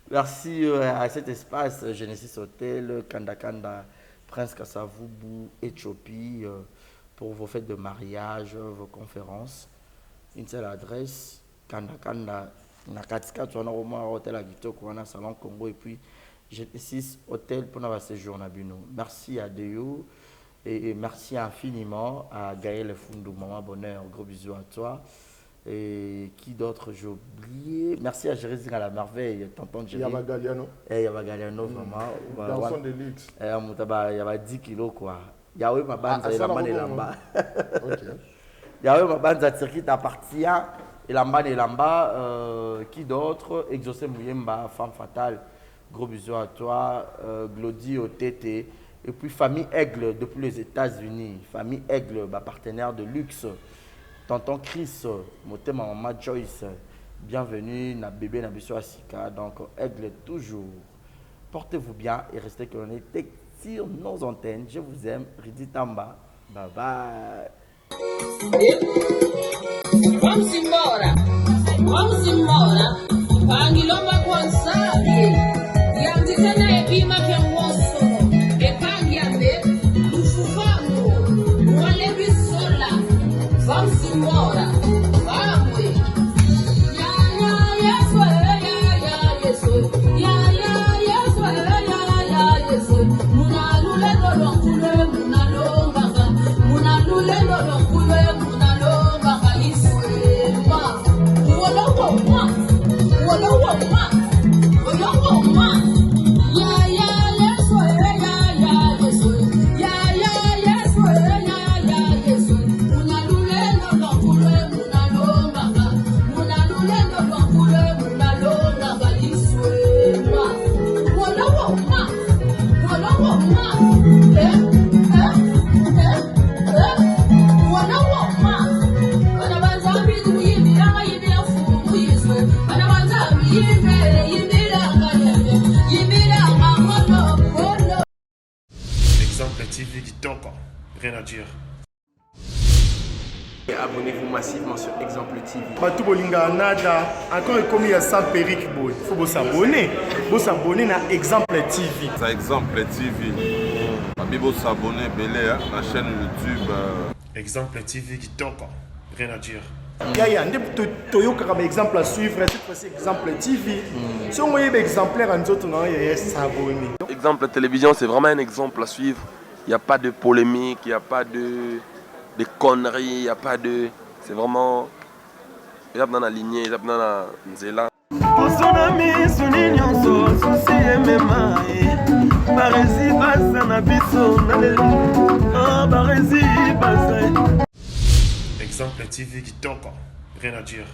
Speaker 1: Merci à cet espace Genesis Hotel, Kanda Kanda, Prince Kassavubu, Éthiopie, pour vos fêtes de mariage, vos conférences. Une seule adresse, Kanda Kanda, Nakatika, tu as un hôtel à Kitoko, on a Salon Congo, et puis Genesis Hotel pour notre séjour. Merci à Déo et merci infiniment à Gaël Fundou, Maman Bonheur, gros bisous à toi. Et qui d'autre j'ai oublié? Merci à Jérémy à la merveille, tonton Jérémy.
Speaker 2: Yaba Galliano.
Speaker 1: Yaba Galliano, vraiment.
Speaker 2: Dans son de luxe.
Speaker 1: Il y a 10 kilos quoi. Il y a eu ma bande, il y a ma bande là-bas. Il y a eu ma bande, ça qui t'appartient. Elamba, qui d'autre? Exaucé Mouyemba, Femme Fatale. Gros bisous à toi. Glody OTT. Et puis Famille Aigle depuis les États-Unis. Famille Aigle, partenaire de luxe. Tonton Chris, Moté Maman Joyce. Bienvenue, na bébé, na biso Asika. Donc, Aigle toujours. Portez-vous bien et restez connectés sur nos antennes. Je vous aime. Ridi Tamba. Bye bye.
Speaker 6: Vamos embora. Pangilomba kwansabi. Yandikana epima kenwoso. Epangiambe. Ufufango. Walebi sola. Vamos embora. Vamos.
Speaker 7: Exemple TV Kitoko, rien à dire.
Speaker 8: Abonnez-vous massivement sur Exemple TV.
Speaker 4: Batou bolinga nada, encore comme à sans périque boy. Faut vous s'abonner. Vous s'abonner à Exemple TV.
Speaker 9: Ça Exemple TV. Vous s'abonner belé à la chaîne YouTube.
Speaker 7: Exemple TV Kitoko, rien à dire.
Speaker 4: Yaya, Toyo comme exemple à suivre, cette fois-ci Exemple TV. Si on voyait exemplaire en autres, non, il s'abonner.
Speaker 10: Exemple télévision, c'est vraiment un exemple à suivre. Il n'y a pas de polémique, il n'y a pas de conneries, il n'y a pas de... C'est vraiment... Il y a dans la lignée, il y a dans la nzela.
Speaker 7: Exemple TV Kitoko, rien à dire.